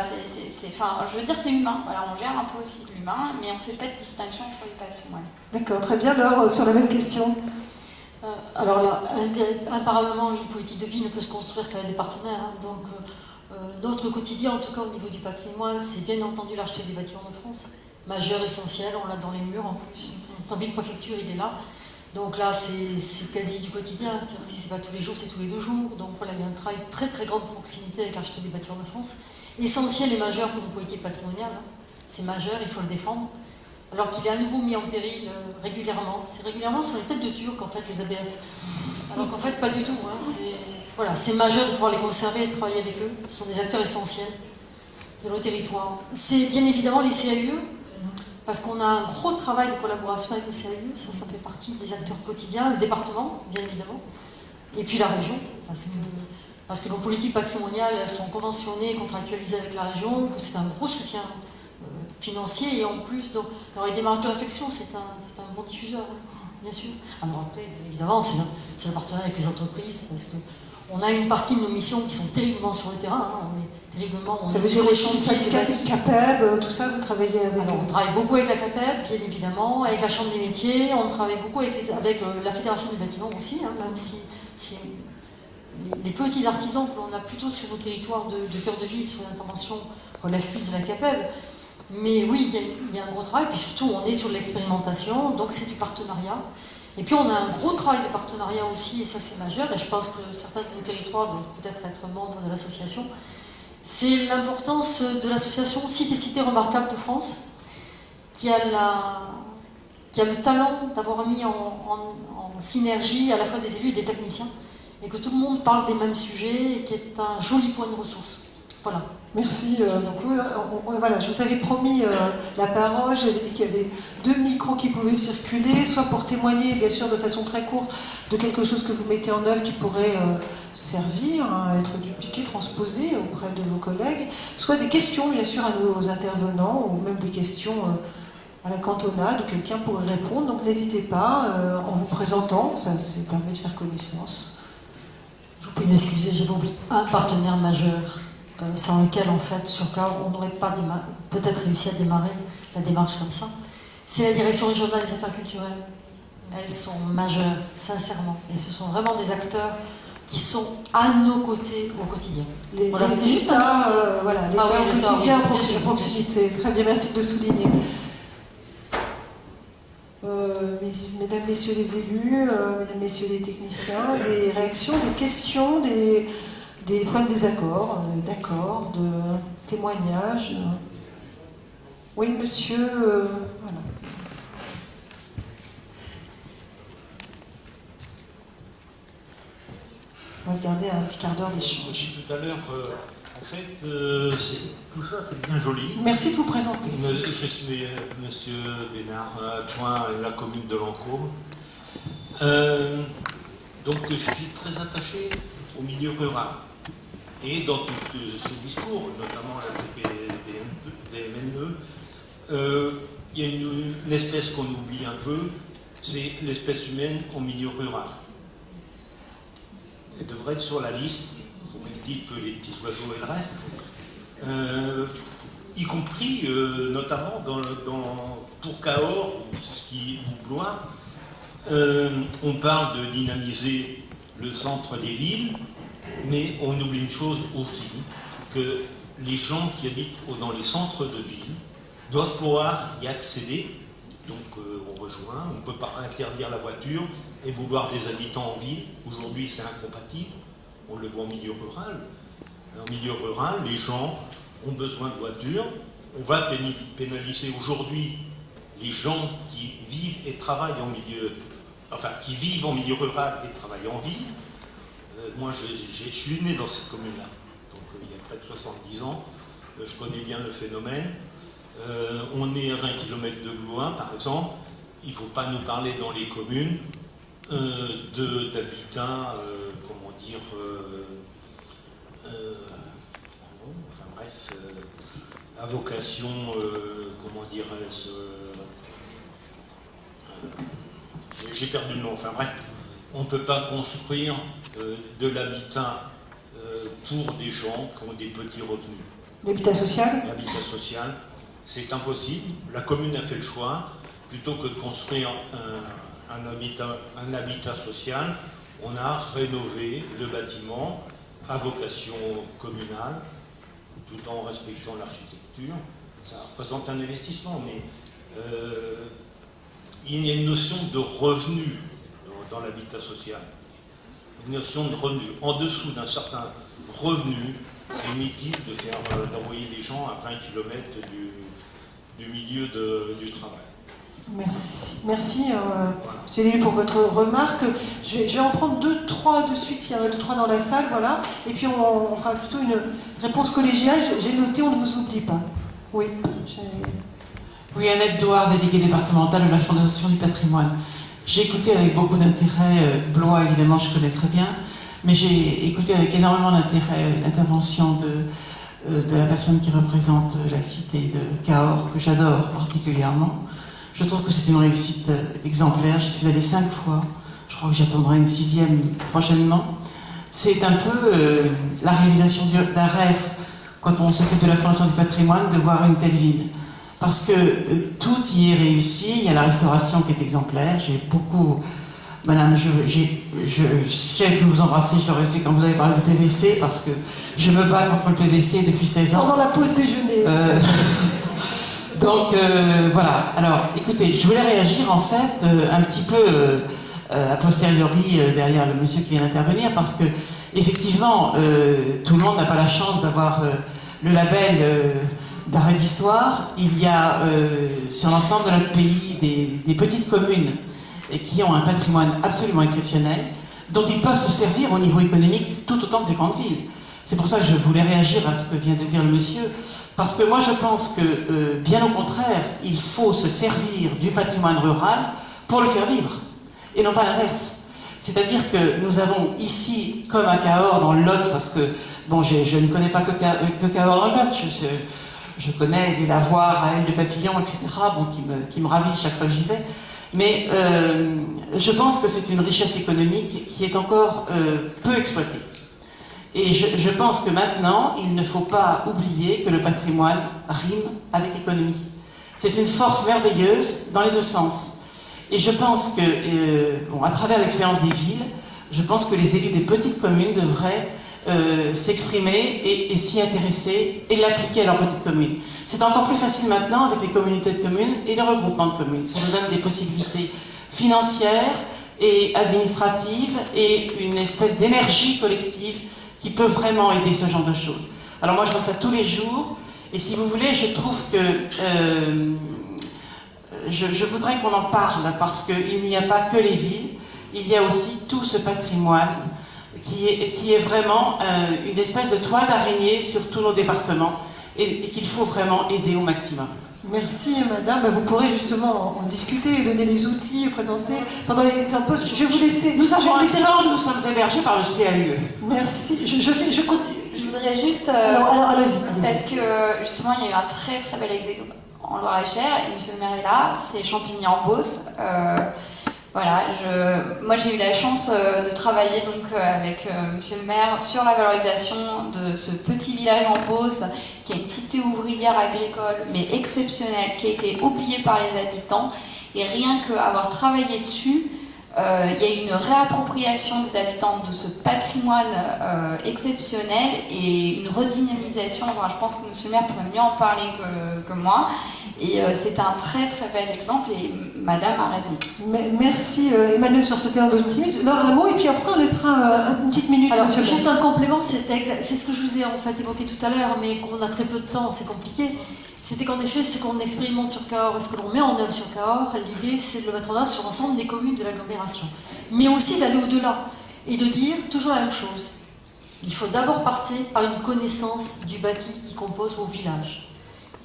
[SPEAKER 3] enfin, je veux dire, c'est humain. Voilà, on gère un peu aussi de l'humain, mais on ne fait pas de distinction entre les patrimoines.
[SPEAKER 2] D'accord, très bien. Laure, sur la même question.
[SPEAKER 4] Alors là, apparemment, une politique de ville ne peut se construire qu'avec des partenaires. Hein. Donc, notre quotidien, en tout cas au niveau du patrimoine, c'est bien entendu l'architecte des bâtiments de France. Majeur, essentiel, on l'a dans les murs en plus. En ville-préfecture, il est là. Donc là, c'est quasi du quotidien. C'est-à-dire, si ce n'est pas tous les jours, c'est tous les 2 jours. Donc voilà, il y a un travail très très grande proximité avec l'architecte des bâtiments de France. Essentiel et majeur pour une politique patrimoniale. Hein. C'est majeur, il faut le défendre. Alors qu'il est à nouveau mis en péril régulièrement. C'est régulièrement sur les têtes de Turcs, en fait, les ABF. Alors qu'en fait, pas du tout. Hein. Voilà, c'est majeur de pouvoir les conserver et de travailler avec eux. Ce sont des acteurs essentiels de nos territoires. C'est bien évidemment les CAUE, parce qu'on a un gros travail de collaboration avec le CAUE. Ça fait partie des acteurs quotidiens. Le département, bien évidemment. Et puis la région, parce que nos politiques patrimoniales, elles sont conventionnées, contractualisées avec la région, que c'est un gros soutien financier, et en plus, dans les démarches de réflexion, c'est un bon diffuseur, hein, bien sûr. Alors après, évidemment, c'est le partenariat avec les entreprises, parce qu'on a une partie de nos missions qui sont terriblement sur le terrain, hein,
[SPEAKER 2] ça veut dire les syndicats, les CAPEB, tout ça, vous travaillez avec...
[SPEAKER 4] Alors, on travaille beaucoup avec la CAPEB, bien évidemment, avec la Chambre des métiers, on travaille beaucoup avec la Fédération des bâtiments aussi, hein, même si c'est les petits artisans que l'on a plutôt sur nos territoires de cœur de ville, sur l'intervention, relèvent plus de la CAPEB. Mais oui, il y a un gros travail, puis surtout on est sur de l'expérimentation, donc c'est du partenariat. Et puis on a un gros travail de partenariat aussi, et ça c'est majeur, et je pense que certains de vos territoires doivent peut-être être membres de l'association. C'est l'importance de l'association Cités Remarquables de France, qui a le talent d'avoir mis en synergie à la fois des élus et des techniciens, et que tout le monde parle des mêmes sujets, et qui est un joli point de ressource. Voilà.
[SPEAKER 2] Merci beaucoup. Voilà, je vous avais promis la parole, j'avais dit qu'il y avait 2 micros qui pouvaient circuler, soit pour témoigner, bien sûr, de façon très courte, de quelque chose que vous mettez en œuvre qui pourrait servir, hein, être dupliqué, transposé auprès de vos collègues, soit des questions, bien sûr, à nos intervenants, ou même des questions à la cantonade, où quelqu'un pourrait répondre. Donc n'hésitez pas, en vous présentant, ça permet de faire connaissance.
[SPEAKER 4] Je vous prie de m'excuser, j'avais oublié un partenaire majeur, sans lequel, en fait, sur Cahors, on n'aurait pas peut-être réussi à démarrer la démarche comme ça. C'est la Direction régionale des affaires culturelles. Elles sont majeures, sincèrement. Et ce sont vraiment des acteurs qui sont à nos côtés au quotidien.
[SPEAKER 2] Voilà, c'était juste un petit... voilà, l'État au quotidien, à proximité. Très bien, merci de le souligner. Mesdames, Messieurs les élus, Mesdames, Messieurs les techniciens, des réactions, des questions, des points de désaccord, d'accords, de témoignages. Oui, monsieur, voilà. On va se garder un petit quart d'heure d'échange.
[SPEAKER 5] Tout à l'heure, en fait, tout ça c'est bien joli.
[SPEAKER 2] Merci de vous présenter.
[SPEAKER 5] Je suis monsieur Bénard, adjoint à la commune de Lancourt. Donc je suis très attaché au milieu rural. Et dans tout ce discours, notamment la CPDMNE, il y a une espèce qu'on oublie un peu, c'est l'espèce humaine au milieu rural. Elle devrait être sur la liste, au même titre que les petits oiseaux et le reste, y compris notamment pour Cahors, ou Blois, on parle de dynamiser le centre des villes, mais on oublie une chose aussi, que les gens qui habitent dans les centres de ville doivent pouvoir y accéder. Donc on rejoint, on ne peut pas interdire la voiture et vouloir des habitants en ville. Aujourd'hui c'est incompatible, on le voit en milieu rural. En milieu rural, les gens ont besoin de voitures. On va pénaliser aujourd'hui les gens qui vivent et travaillent qui vivent en milieu rural et travaillent en ville. Moi je suis né dans cette commune-là, donc il y a près de 70 ans, je connais bien le phénomène. On est à 20 km de Blois, par exemple. Il ne faut pas nous parler dans les communes d'habitats, à vocation, j'ai perdu le nom, enfin bref. On ne peut pas construire de l'habitat pour des gens qui ont des petits revenus.
[SPEAKER 2] L'habitat social?
[SPEAKER 5] L'habitat social, c'est impossible. La commune a fait le choix, plutôt que de construire un habitat social, on a rénové le bâtiment à vocation communale, tout en respectant l'architecture. Ça représente un investissement, mais il y a une notion de revenu dans l'habitat social. Une notion de revenu. En dessous d'un certain revenu, c'est inutile d'envoyer les gens à 20 km du milieu du travail.
[SPEAKER 2] Merci Monsieur Lélu, pour votre remarque. Je vais en prendre 2-3 de suite, s'il y en a 2-3 dans la salle, voilà. Et puis on fera plutôt une réponse collégiale. J'ai noté, on ne vous oublie pas. Oui.
[SPEAKER 6] Oui, Annette Douard, déléguée départementale de la Fondation du patrimoine. J'ai écouté avec beaucoup d'intérêt, Blois évidemment je connais très bien, mais j'ai écouté avec énormément d'intérêt l'intervention de la personne qui représente la cité de Cahors, que j'adore particulièrement. Je trouve que c'est une réussite exemplaire. J'y suis allée 5 fois. Je crois que j'attendrai une 6e prochainement. C'est un peu la réalisation d'un rêve, quand on s'occupe de la Fondation du patrimoine, de voir une telle ville. Parce que tout y est réussi. Il y a la restauration qui est exemplaire. J'ai beaucoup... Madame, si j'avais pu vous embrasser, je l'aurais fait quand vous avez parlé du PVC, parce que je me bats contre le PVC depuis 16 ans.
[SPEAKER 2] Pendant la pause déjeuner.
[SPEAKER 6] Donc voilà, alors écoutez, je voulais réagir en fait un petit peu a posteriori derrière le monsieur qui vient d'intervenir, parce que effectivement tout le monde n'a pas la chance d'avoir le label d'arrêt d'histoire. Il y a sur l'ensemble de notre pays des petites communes qui ont un patrimoine absolument exceptionnel, dont ils peuvent se servir au niveau économique tout autant que les grandes villes. C'est pour ça que je voulais réagir à ce que vient de dire le monsieur, parce que moi je pense que, bien au contraire, il faut se servir du patrimoine rural pour le faire vivre, et non pas l'inverse. C'est-à-dire que nous avons ici, comme à Cahors dans le Lot, parce que, bon, je ne connais pas que Cahors dans le Lot, je connais les lavoirs à ailes de papillon, etc., bon, qui me ravissent chaque fois que j'y vais, mais je pense que c'est une richesse économique qui est encore peu exploitée. Et je pense que maintenant, il ne faut pas oublier que le patrimoine rime avec économie. C'est une force merveilleuse dans les deux sens. Et je pense que, bon, à travers l'expérience des villes, je pense que les élus des petites communes devraient s'exprimer et s'y intéresser et l'appliquer à leur petite commune. C'est encore plus facile maintenant avec les communautés de communes et les regroupements de communes. Ça nous donne des possibilités financières et administratives et une espèce d'énergie collective qui peut vraiment aider ce genre de choses. Alors moi je vois ça tous les jours, et si vous voulez, je trouve que je voudrais qu'on en parle, parce qu'il n'y a pas que les villes, il y a aussi tout ce patrimoine qui est vraiment une espèce de toile d'araignée sur tous nos départements, et qu'il faut vraiment aider au maximum.
[SPEAKER 2] Merci Madame, vous pourrez justement en discuter, donner les outils, présenter pendant les temps de pause. Je vais vous laisser.
[SPEAKER 6] Nous avons un stand, nous sommes hébergés par le CAUE.
[SPEAKER 2] Merci.
[SPEAKER 3] Je voudrais juste...
[SPEAKER 2] Alors allez-y.
[SPEAKER 3] Parce que justement, il y a eu un très très bel exemple en Loire-et-Cher, et monsieur le maire est là, c'est Champigny-en-Beauce. Voilà, moi j'ai eu la chance de travailler donc avec monsieur le maire sur la valorisation de ce petit village en Beauce, qui est une cité ouvrière agricole, mais exceptionnelle, qui a été oubliée par les habitants. Et rien qu'avoir travaillé dessus, il y a eu une réappropriation des habitants de ce patrimoine exceptionnel et une redynamisation. Enfin, je pense que monsieur le maire pourrait mieux en parler que moi. Et c'est un très très bel exemple, et madame a raison.
[SPEAKER 2] Merci Emmanuel sur ce terrain d'optimisme. Alors un mot, et puis après on laissera une petite minute.
[SPEAKER 4] Alors
[SPEAKER 2] monsieur
[SPEAKER 4] juste un complément, c'est ce que je vous ai en fait évoqué tout à l'heure, mais qu'on a très peu de temps, c'est compliqué. C'était qu'en effet, ce qu'on expérimente sur Cahors et ce que l'on met en œuvre sur Cahors, l'idée c'est de le mettre en œuvre sur l'ensemble des communes de l'agglomération. Mais aussi d'aller au-delà et de dire toujours la même chose. Il faut d'abord partir par une connaissance du bâti qui compose vos villages.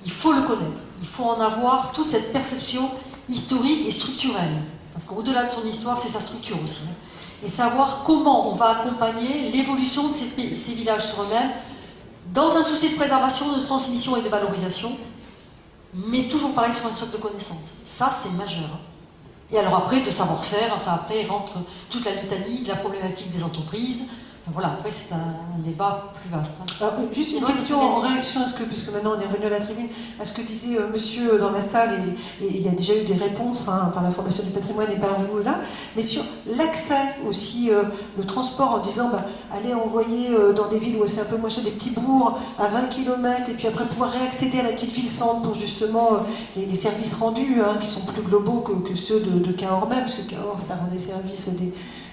[SPEAKER 4] Il faut le connaître, il faut en avoir toute cette perception historique et structurelle. Parce qu'au-delà de son histoire, c'est sa structure aussi. Et savoir comment on va accompagner l'évolution de ces villages sur eux-mêmes, dans un souci de préservation, de transmission et de valorisation, mais toujours pareil sur un socle de connaissances. Ça, c'est majeur. Et alors après, de savoir-faire, enfin après rentre toute la litanie de la problématique des entreprises, Voilà, après c'est un débat plus vaste. Hein.
[SPEAKER 2] Alors, juste une question en réaction à ce que, puisque maintenant on est revenu à la tribune, à ce que disait monsieur dans la salle, et il y a déjà eu des réponses par la Fondation du patrimoine et par vous là, mais sur l'accès aussi, le transport en disant, allez envoyer dans des villes où c'est un peu moins cher, des petits bourgs à 20 km, et puis après pouvoir réaccéder à la petite ville-centre pour justement les services rendus, qui sont plus globaux que ceux de Cahors même, parce que Cahors ça rend des services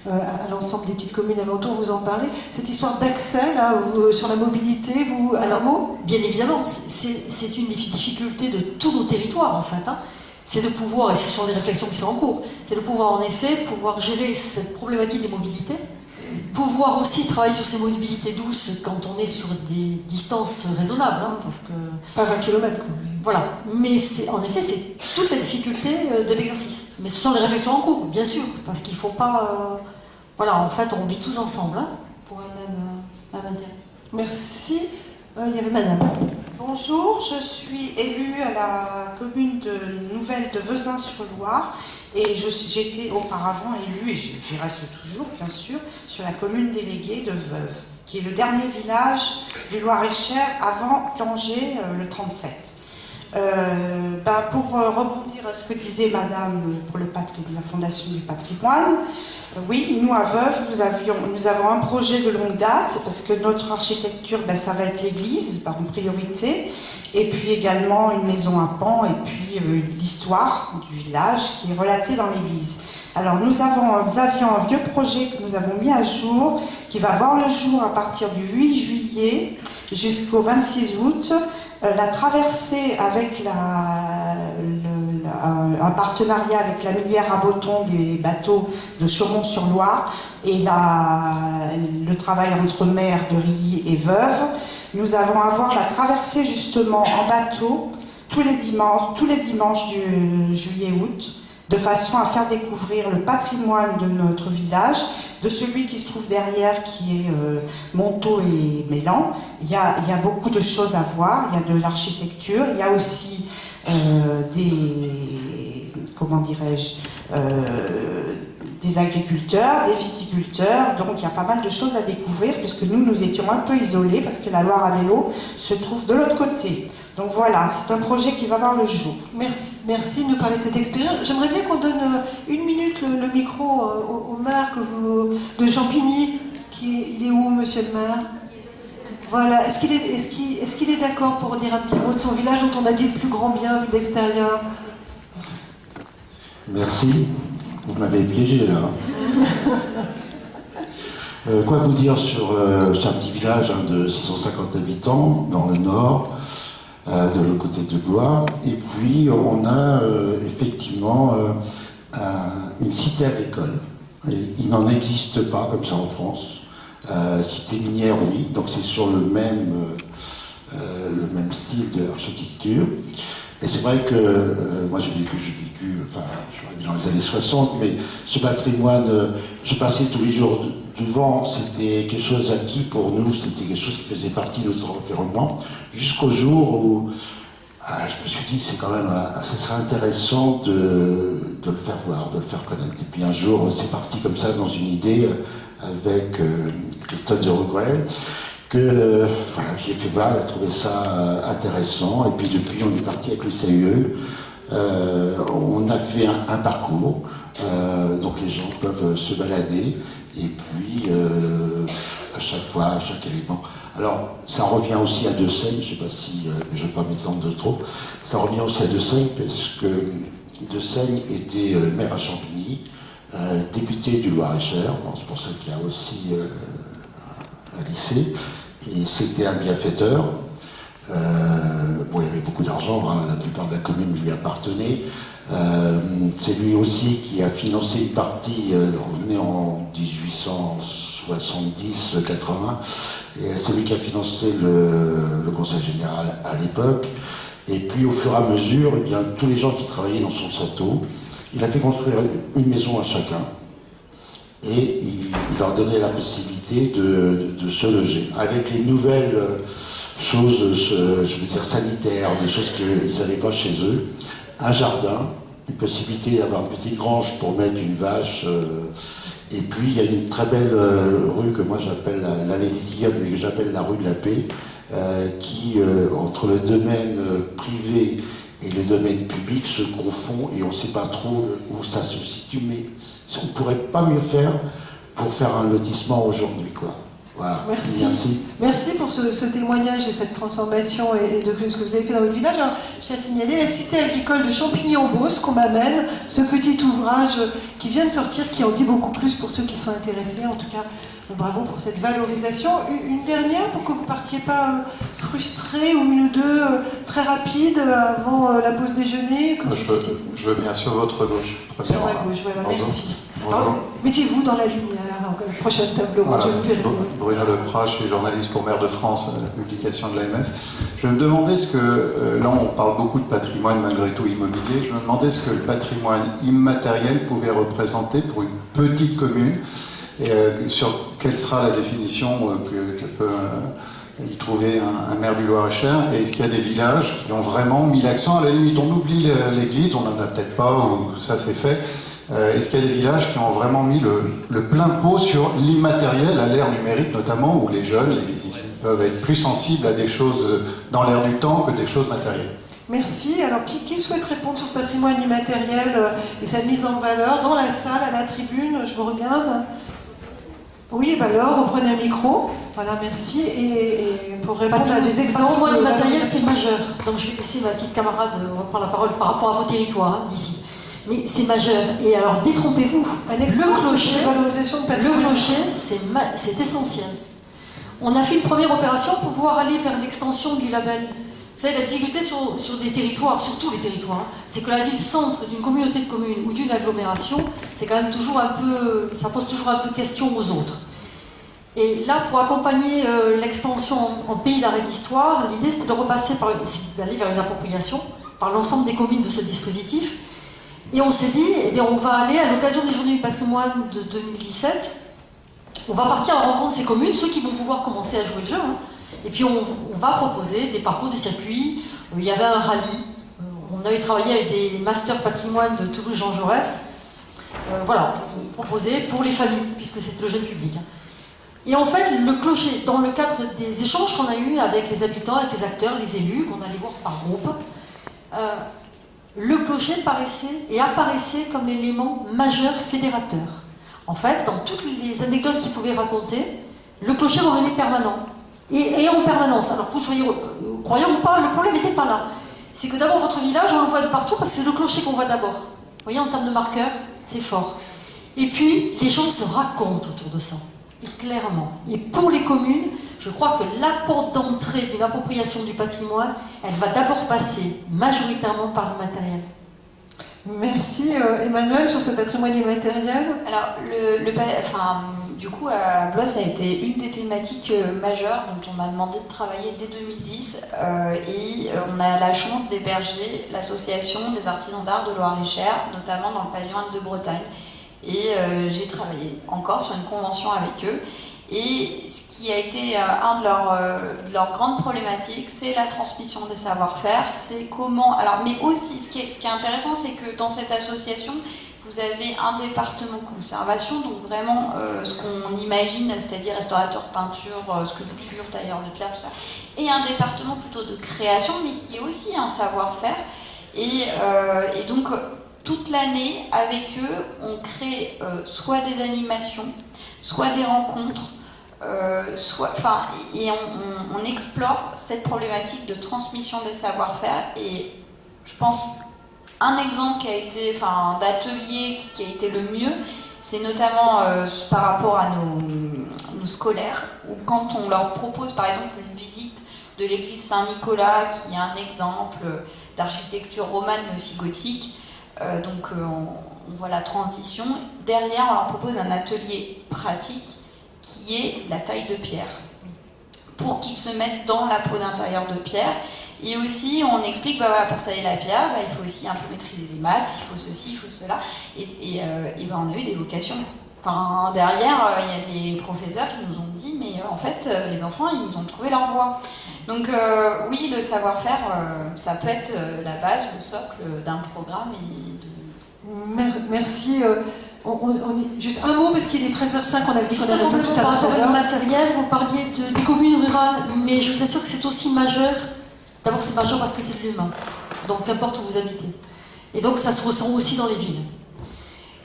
[SPEAKER 2] à l'ensemble des petites communes alentours, vous en parlez. Cette histoire d'accès, là, sur la mobilité, un mot ?
[SPEAKER 4] Bien évidemment, c'est une des difficultés de tous nos territoires, en fait. Hein. C'est de pouvoir, et ce sont des réflexions qui sont en cours, c'est de pouvoir, en effet, pouvoir gérer cette problématique des mobilités, pouvoir aussi travailler sur ces mobilités douces quand on est sur des distances raisonnables, hein, parce que...
[SPEAKER 2] Pas 20 km, quoi.
[SPEAKER 4] Voilà, mais en effet, c'est toute la difficulté de l'exercice. Mais ce sont des réflexions en cours, bien sûr, parce qu'il ne faut pas... voilà, en fait, on vit tous ensemble, hein, pour un même intérêt.
[SPEAKER 2] Merci. Il y avait madame.
[SPEAKER 7] Bonjour, je suis élue à la commune de Nouvelle de Vezin-sur-Loire et j'étais auparavant élue, et j'y reste toujours bien sûr, sur la commune déléguée de Veuve, qui est le dernier village du Loir-et-Cher avant Angers, le 37. Pour rebondir à ce que disait madame pour la Fondation du patrimoine, oui, nous à Veuve, nous avons un projet de longue date, parce que notre architecture, ça va être l'église en priorité, et puis également une maison à pan, et puis l'histoire du village qui est relatée dans l'église. Alors nous avions un vieux projet que nous avons mis à jour, qui va voir le jour à partir du 8 juillet jusqu'au 26 août, la traversée avec un partenariat avec la Millière à Botton des bateaux de Chaumont-sur-Loire et le travail entre maire de Rilly et Veuve. Nous allons avoir la traversée justement en bateau tous les dimanches du juillet-août, de façon à faire découvrir le patrimoine de notre village, de celui qui se trouve derrière, qui est Montaut et Mélan. Il y a beaucoup de choses à voir, il y a de l'architecture, il y a aussi des agriculteurs, des viticulteurs, donc il y a pas mal de choses à découvrir, puisque nous étions un peu isolés, parce que la Loire à vélo se trouve de l'autre côté. Donc voilà, c'est un projet qui va voir le jour.
[SPEAKER 2] Merci de nous parler de cette expérience. J'aimerais bien qu'on donne une minute le micro au maire de Champigny. Il est où, monsieur le maire ? Voilà, est-ce qu'il est d'accord pour dire un petit mot de son village dont on a dit le plus grand bien vu de l'extérieur ?
[SPEAKER 8] Merci. Vous m'avez piégé là. Quoi vous dire sur c'est un petit village de 650 habitants dans le nord, de l'autre côté de Blois. Et puis on a effectivement une cité agricole. Et il n'en existe pas comme ça en France. Cité minière, oui. Donc c'est sur le même style de l'architecture. Et c'est vrai que moi j'ai vécu, je suis arrivé dans les années 60, mais ce patrimoine, je passais tous les jours devant, c'était quelque chose acquis pour nous, c'était quelque chose qui faisait partie de notre environnement, jusqu'au jour où je me suis dit c'est quand même, ce serait intéressant de le faire voir, de le faire connaître. Et puis un jour c'est parti comme ça dans une idée avec Christophe de Rougrel, que j'ai fait voir, elle a trouvé ça intéressant, et puis depuis on est parti avec le CIE, on a fait un parcours, donc les gens peuvent se balader, et puis à chaque fois, à chaque élément. Alors ça revient aussi à Dessaigne, je ne sais pas si, je ne vais pas m'étendre de trop, ça revient aussi à Dessaigne, parce que Dessaigne était maire à Champigny, député du Loir-et-Cher, c'est pour ça qu'il y a aussi un lycée, et c'était un bienfaiteur. Il y avait beaucoup d'argent, la plupart de la commune lui appartenait. C'est lui aussi qui a financé une partie, on est en 1870-80, et c'est lui qui a financé le conseil général à l'époque. Et puis au fur et à mesure, tous les gens qui travaillaient dans son château, il a fait construire une maison à chacun. Et il leur donnait la possibilité de se loger. Avec les nouvelles choses, je veux dire sanitaires, des choses qu'ils n'avaient pas chez eux, un jardin, une possibilité d'avoir une petite grange pour mettre une vache Et puis il y a une très belle rue que moi j'appelle l'allée des Tilleuls, mais que j'appelle la rue de la Paix, qui, entre le domaine privé et le domaine public, se confond et on ne sait pas trop où ça se situe, mais on ne pourrait pas mieux faire pour faire un lotissement aujourd'hui, quoi. Voilà.
[SPEAKER 2] Merci. Merci pour ce témoignage et cette transformation et de ce que vous avez fait dans votre village. Alors, je tiens à signaler la cité agricole de Champigny-en-Beauce qu'on m'amène, ce petit ouvrage qui vient de sortir, qui en dit beaucoup plus pour ceux qui sont intéressés. En tout cas, bravo pour cette valorisation. Une dernière pour que vous ne partiez pas frustrés, ou une ou deux très rapides avant la pause déjeuner.
[SPEAKER 9] Je veux bien sur votre gauche.
[SPEAKER 2] Sur ma gauche, voilà,
[SPEAKER 9] Bonjour.
[SPEAKER 2] merci.
[SPEAKER 9] Bonjour.
[SPEAKER 2] Alors, mettez-vous dans la lumière, le prochain tableau,
[SPEAKER 9] Voilà.
[SPEAKER 2] je vous verrai.
[SPEAKER 9] Bruno Leprat, je suis journaliste pour Maire de France, la publication de l'AMF. Je me demandais ce que, là on parle beaucoup de patrimoine malgré tout immobilier, je me demandais ce que le patrimoine immatériel pouvait représenter pour une petite commune, et sur quelle sera la définition que peut y trouver un maire du Loir-et-Cher, et est-ce qu'il y a des villages qui ont vraiment mis l'accent, à la limite on oublie l'église, on n'en a peut-être pas, ou ça c'est fait. Est-ce qu'il y a des villages qui ont vraiment mis le plein pot sur l'immatériel, à l'ère numérique notamment, où les jeunes, les visiteurs peuvent être plus sensibles à des choses dans l'air du temps que des choses matérielles?
[SPEAKER 2] Merci. Alors, qui souhaite répondre sur ce patrimoine immatériel et sa mise en valeur dans la salle, à la tribune? Je vous regarde. Oui, alors, reprenez un micro. Voilà, merci. Et pour répondre à des exemples...
[SPEAKER 4] Le patrimoine immatériel, c'est majeur. Donc, je vais laisser ma petite camarade reprendre la parole par rapport à vos territoires d'ici. Mais c'est majeur. Et alors, détrompez-vous.
[SPEAKER 2] Un exemple de valorisation de patrimoine.
[SPEAKER 4] Le clocher, c'est essentiel. On a fait une première opération pour pouvoir aller vers l'extension du label. Vous savez, la difficulté sur des territoires, sur tous les territoires, c'est que la ville-centre d'une communauté de communes ou d'une agglomération, c'est quand même toujours un peu, ça pose toujours un peu question aux autres. Et là, pour accompagner l'extension en pays d'arrêt d'histoire, l'idée c'était de repasser d'aller vers une appropriation par l'ensemble des communes de ce dispositif. Et on s'est dit, eh bien, on va aller à l'occasion des Journées du patrimoine de 2017, on va partir à la rencontre de ces communes, ceux qui vont pouvoir commencer à jouer le jeu. Hein. Et puis on va proposer des parcours, des circuits. Il y avait un rallye. On avait travaillé avec des masters patrimoine de Toulouse Jean Jaurès. Voilà, on proposait pour les familles, puisque c'est le jeune public. Hein. Et en fait, le clocher, dans le cadre des échanges qu'on a eus avec les habitants, avec les acteurs, les élus, qu'on allait voir par groupe, le clocher apparaissait comme l'élément majeur fédérateur. En fait, dans toutes les anecdotes qu'il pouvait raconter, le clocher revenait permanent. Et en permanence. Alors que vous soyez croyants ou pas, le problème n'était pas là. C'est que d'abord, votre village, on le voit de partout parce que c'est le clocher qu'on voit d'abord. Vous voyez, en termes de marqueurs, c'est fort. Et puis, les gens se racontent autour de ça. Et clairement. Et pour les communes, je crois que la porte d'entrée d'une appropriation du patrimoine, elle va d'abord passer majoritairement par le matériel.
[SPEAKER 2] Merci Emmanuel sur ce patrimoine immatériel.
[SPEAKER 3] Alors, du coup, à Blois, ça a été une des thématiques majeures dont on m'a demandé de travailler dès 2010 et on a la chance d'héberger l'association des artisans d'art de Loir-et-Cher, notamment dans le pavillon de Bretagne. Et j'ai travaillé encore sur une convention avec eux. Et ce qui a été un de leurs grandes problématiques, c'est la transmission des savoir-faire. C'est comment. Alors, mais aussi, ce qui est intéressant, c'est que dans cette association, vous avez un département conservation, donc vraiment ce qu'on imagine, c'est-à-dire restaurateur, peinture, sculpture, tailleur de pierre, tout ça, et un département plutôt de création, mais qui est aussi un savoir-faire. Et donc, toute l'année, avec eux, on crée soit des animations, soit des rencontres, et on explore cette problématique de transmission des savoir-faire. Et je pense un exemple qui a été, d'atelier qui a été le mieux, c'est notamment par rapport à nos scolaires, où quand on leur propose par exemple une visite de l'église Saint-Nicolas, qui est un exemple d'architecture romane mais aussi gothique, donc on voit la transition. Derrière, on leur propose un atelier pratique qui est la taille de pierre, pour qu'ils se mettent dans la peau d'intérieur de pierre. Et aussi, on explique, pour tailler la pierre, il faut aussi un peu maîtriser les maths, il faut ceci, il faut cela. Et on a eu des vocations. Derrière, il y a des professeurs qui nous ont dit, mais en fait, les enfants, ils ont trouvé leur voie. Donc oui, le savoir-faire, ça peut être la base, le socle d'un programme.
[SPEAKER 2] Merci Juste un mot, parce qu'il est 13h05, on avait dit qu'on avait tout
[SPEAKER 4] Par
[SPEAKER 2] à
[SPEAKER 4] rapport
[SPEAKER 2] 13h.
[SPEAKER 4] au matériel, vous parliez des communes rurales, mais je vous assure que c'est aussi majeur. D'abord, c'est majeur parce que c'est de l'humain, donc qu'importe où vous habitez. Et donc, ça se ressent aussi dans les villes.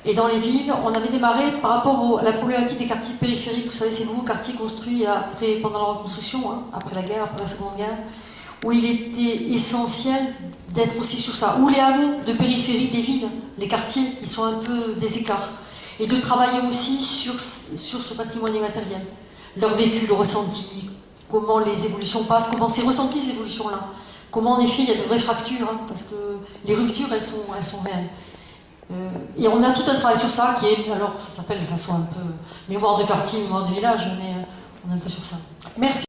[SPEAKER 4] Et dans les villes, on avait démarré par rapport à la problématique des quartiers périphériques. Vous savez, ces nouveaux quartiers construits pendant la reconstruction, après la guerre, après la Seconde Guerre, où il était essentiel d'être aussi sur ça. Ou les hameaux de périphérie des villes, les quartiers qui sont un peu des écarts. Et de travailler aussi sur ce patrimoine immatériel. Leur vécu, le ressenti, comment les évolutions passent, comment c'est ressenti ces évolutions-là. Comment en effet il y a de vraies fractures, parce que les ruptures elles sont réelles. Et on a tout un travail sur ça qui est, alors ça s'appelle de façon un peu mémoire de quartier, mémoire du village, mais on est un peu sur ça.
[SPEAKER 2] Merci.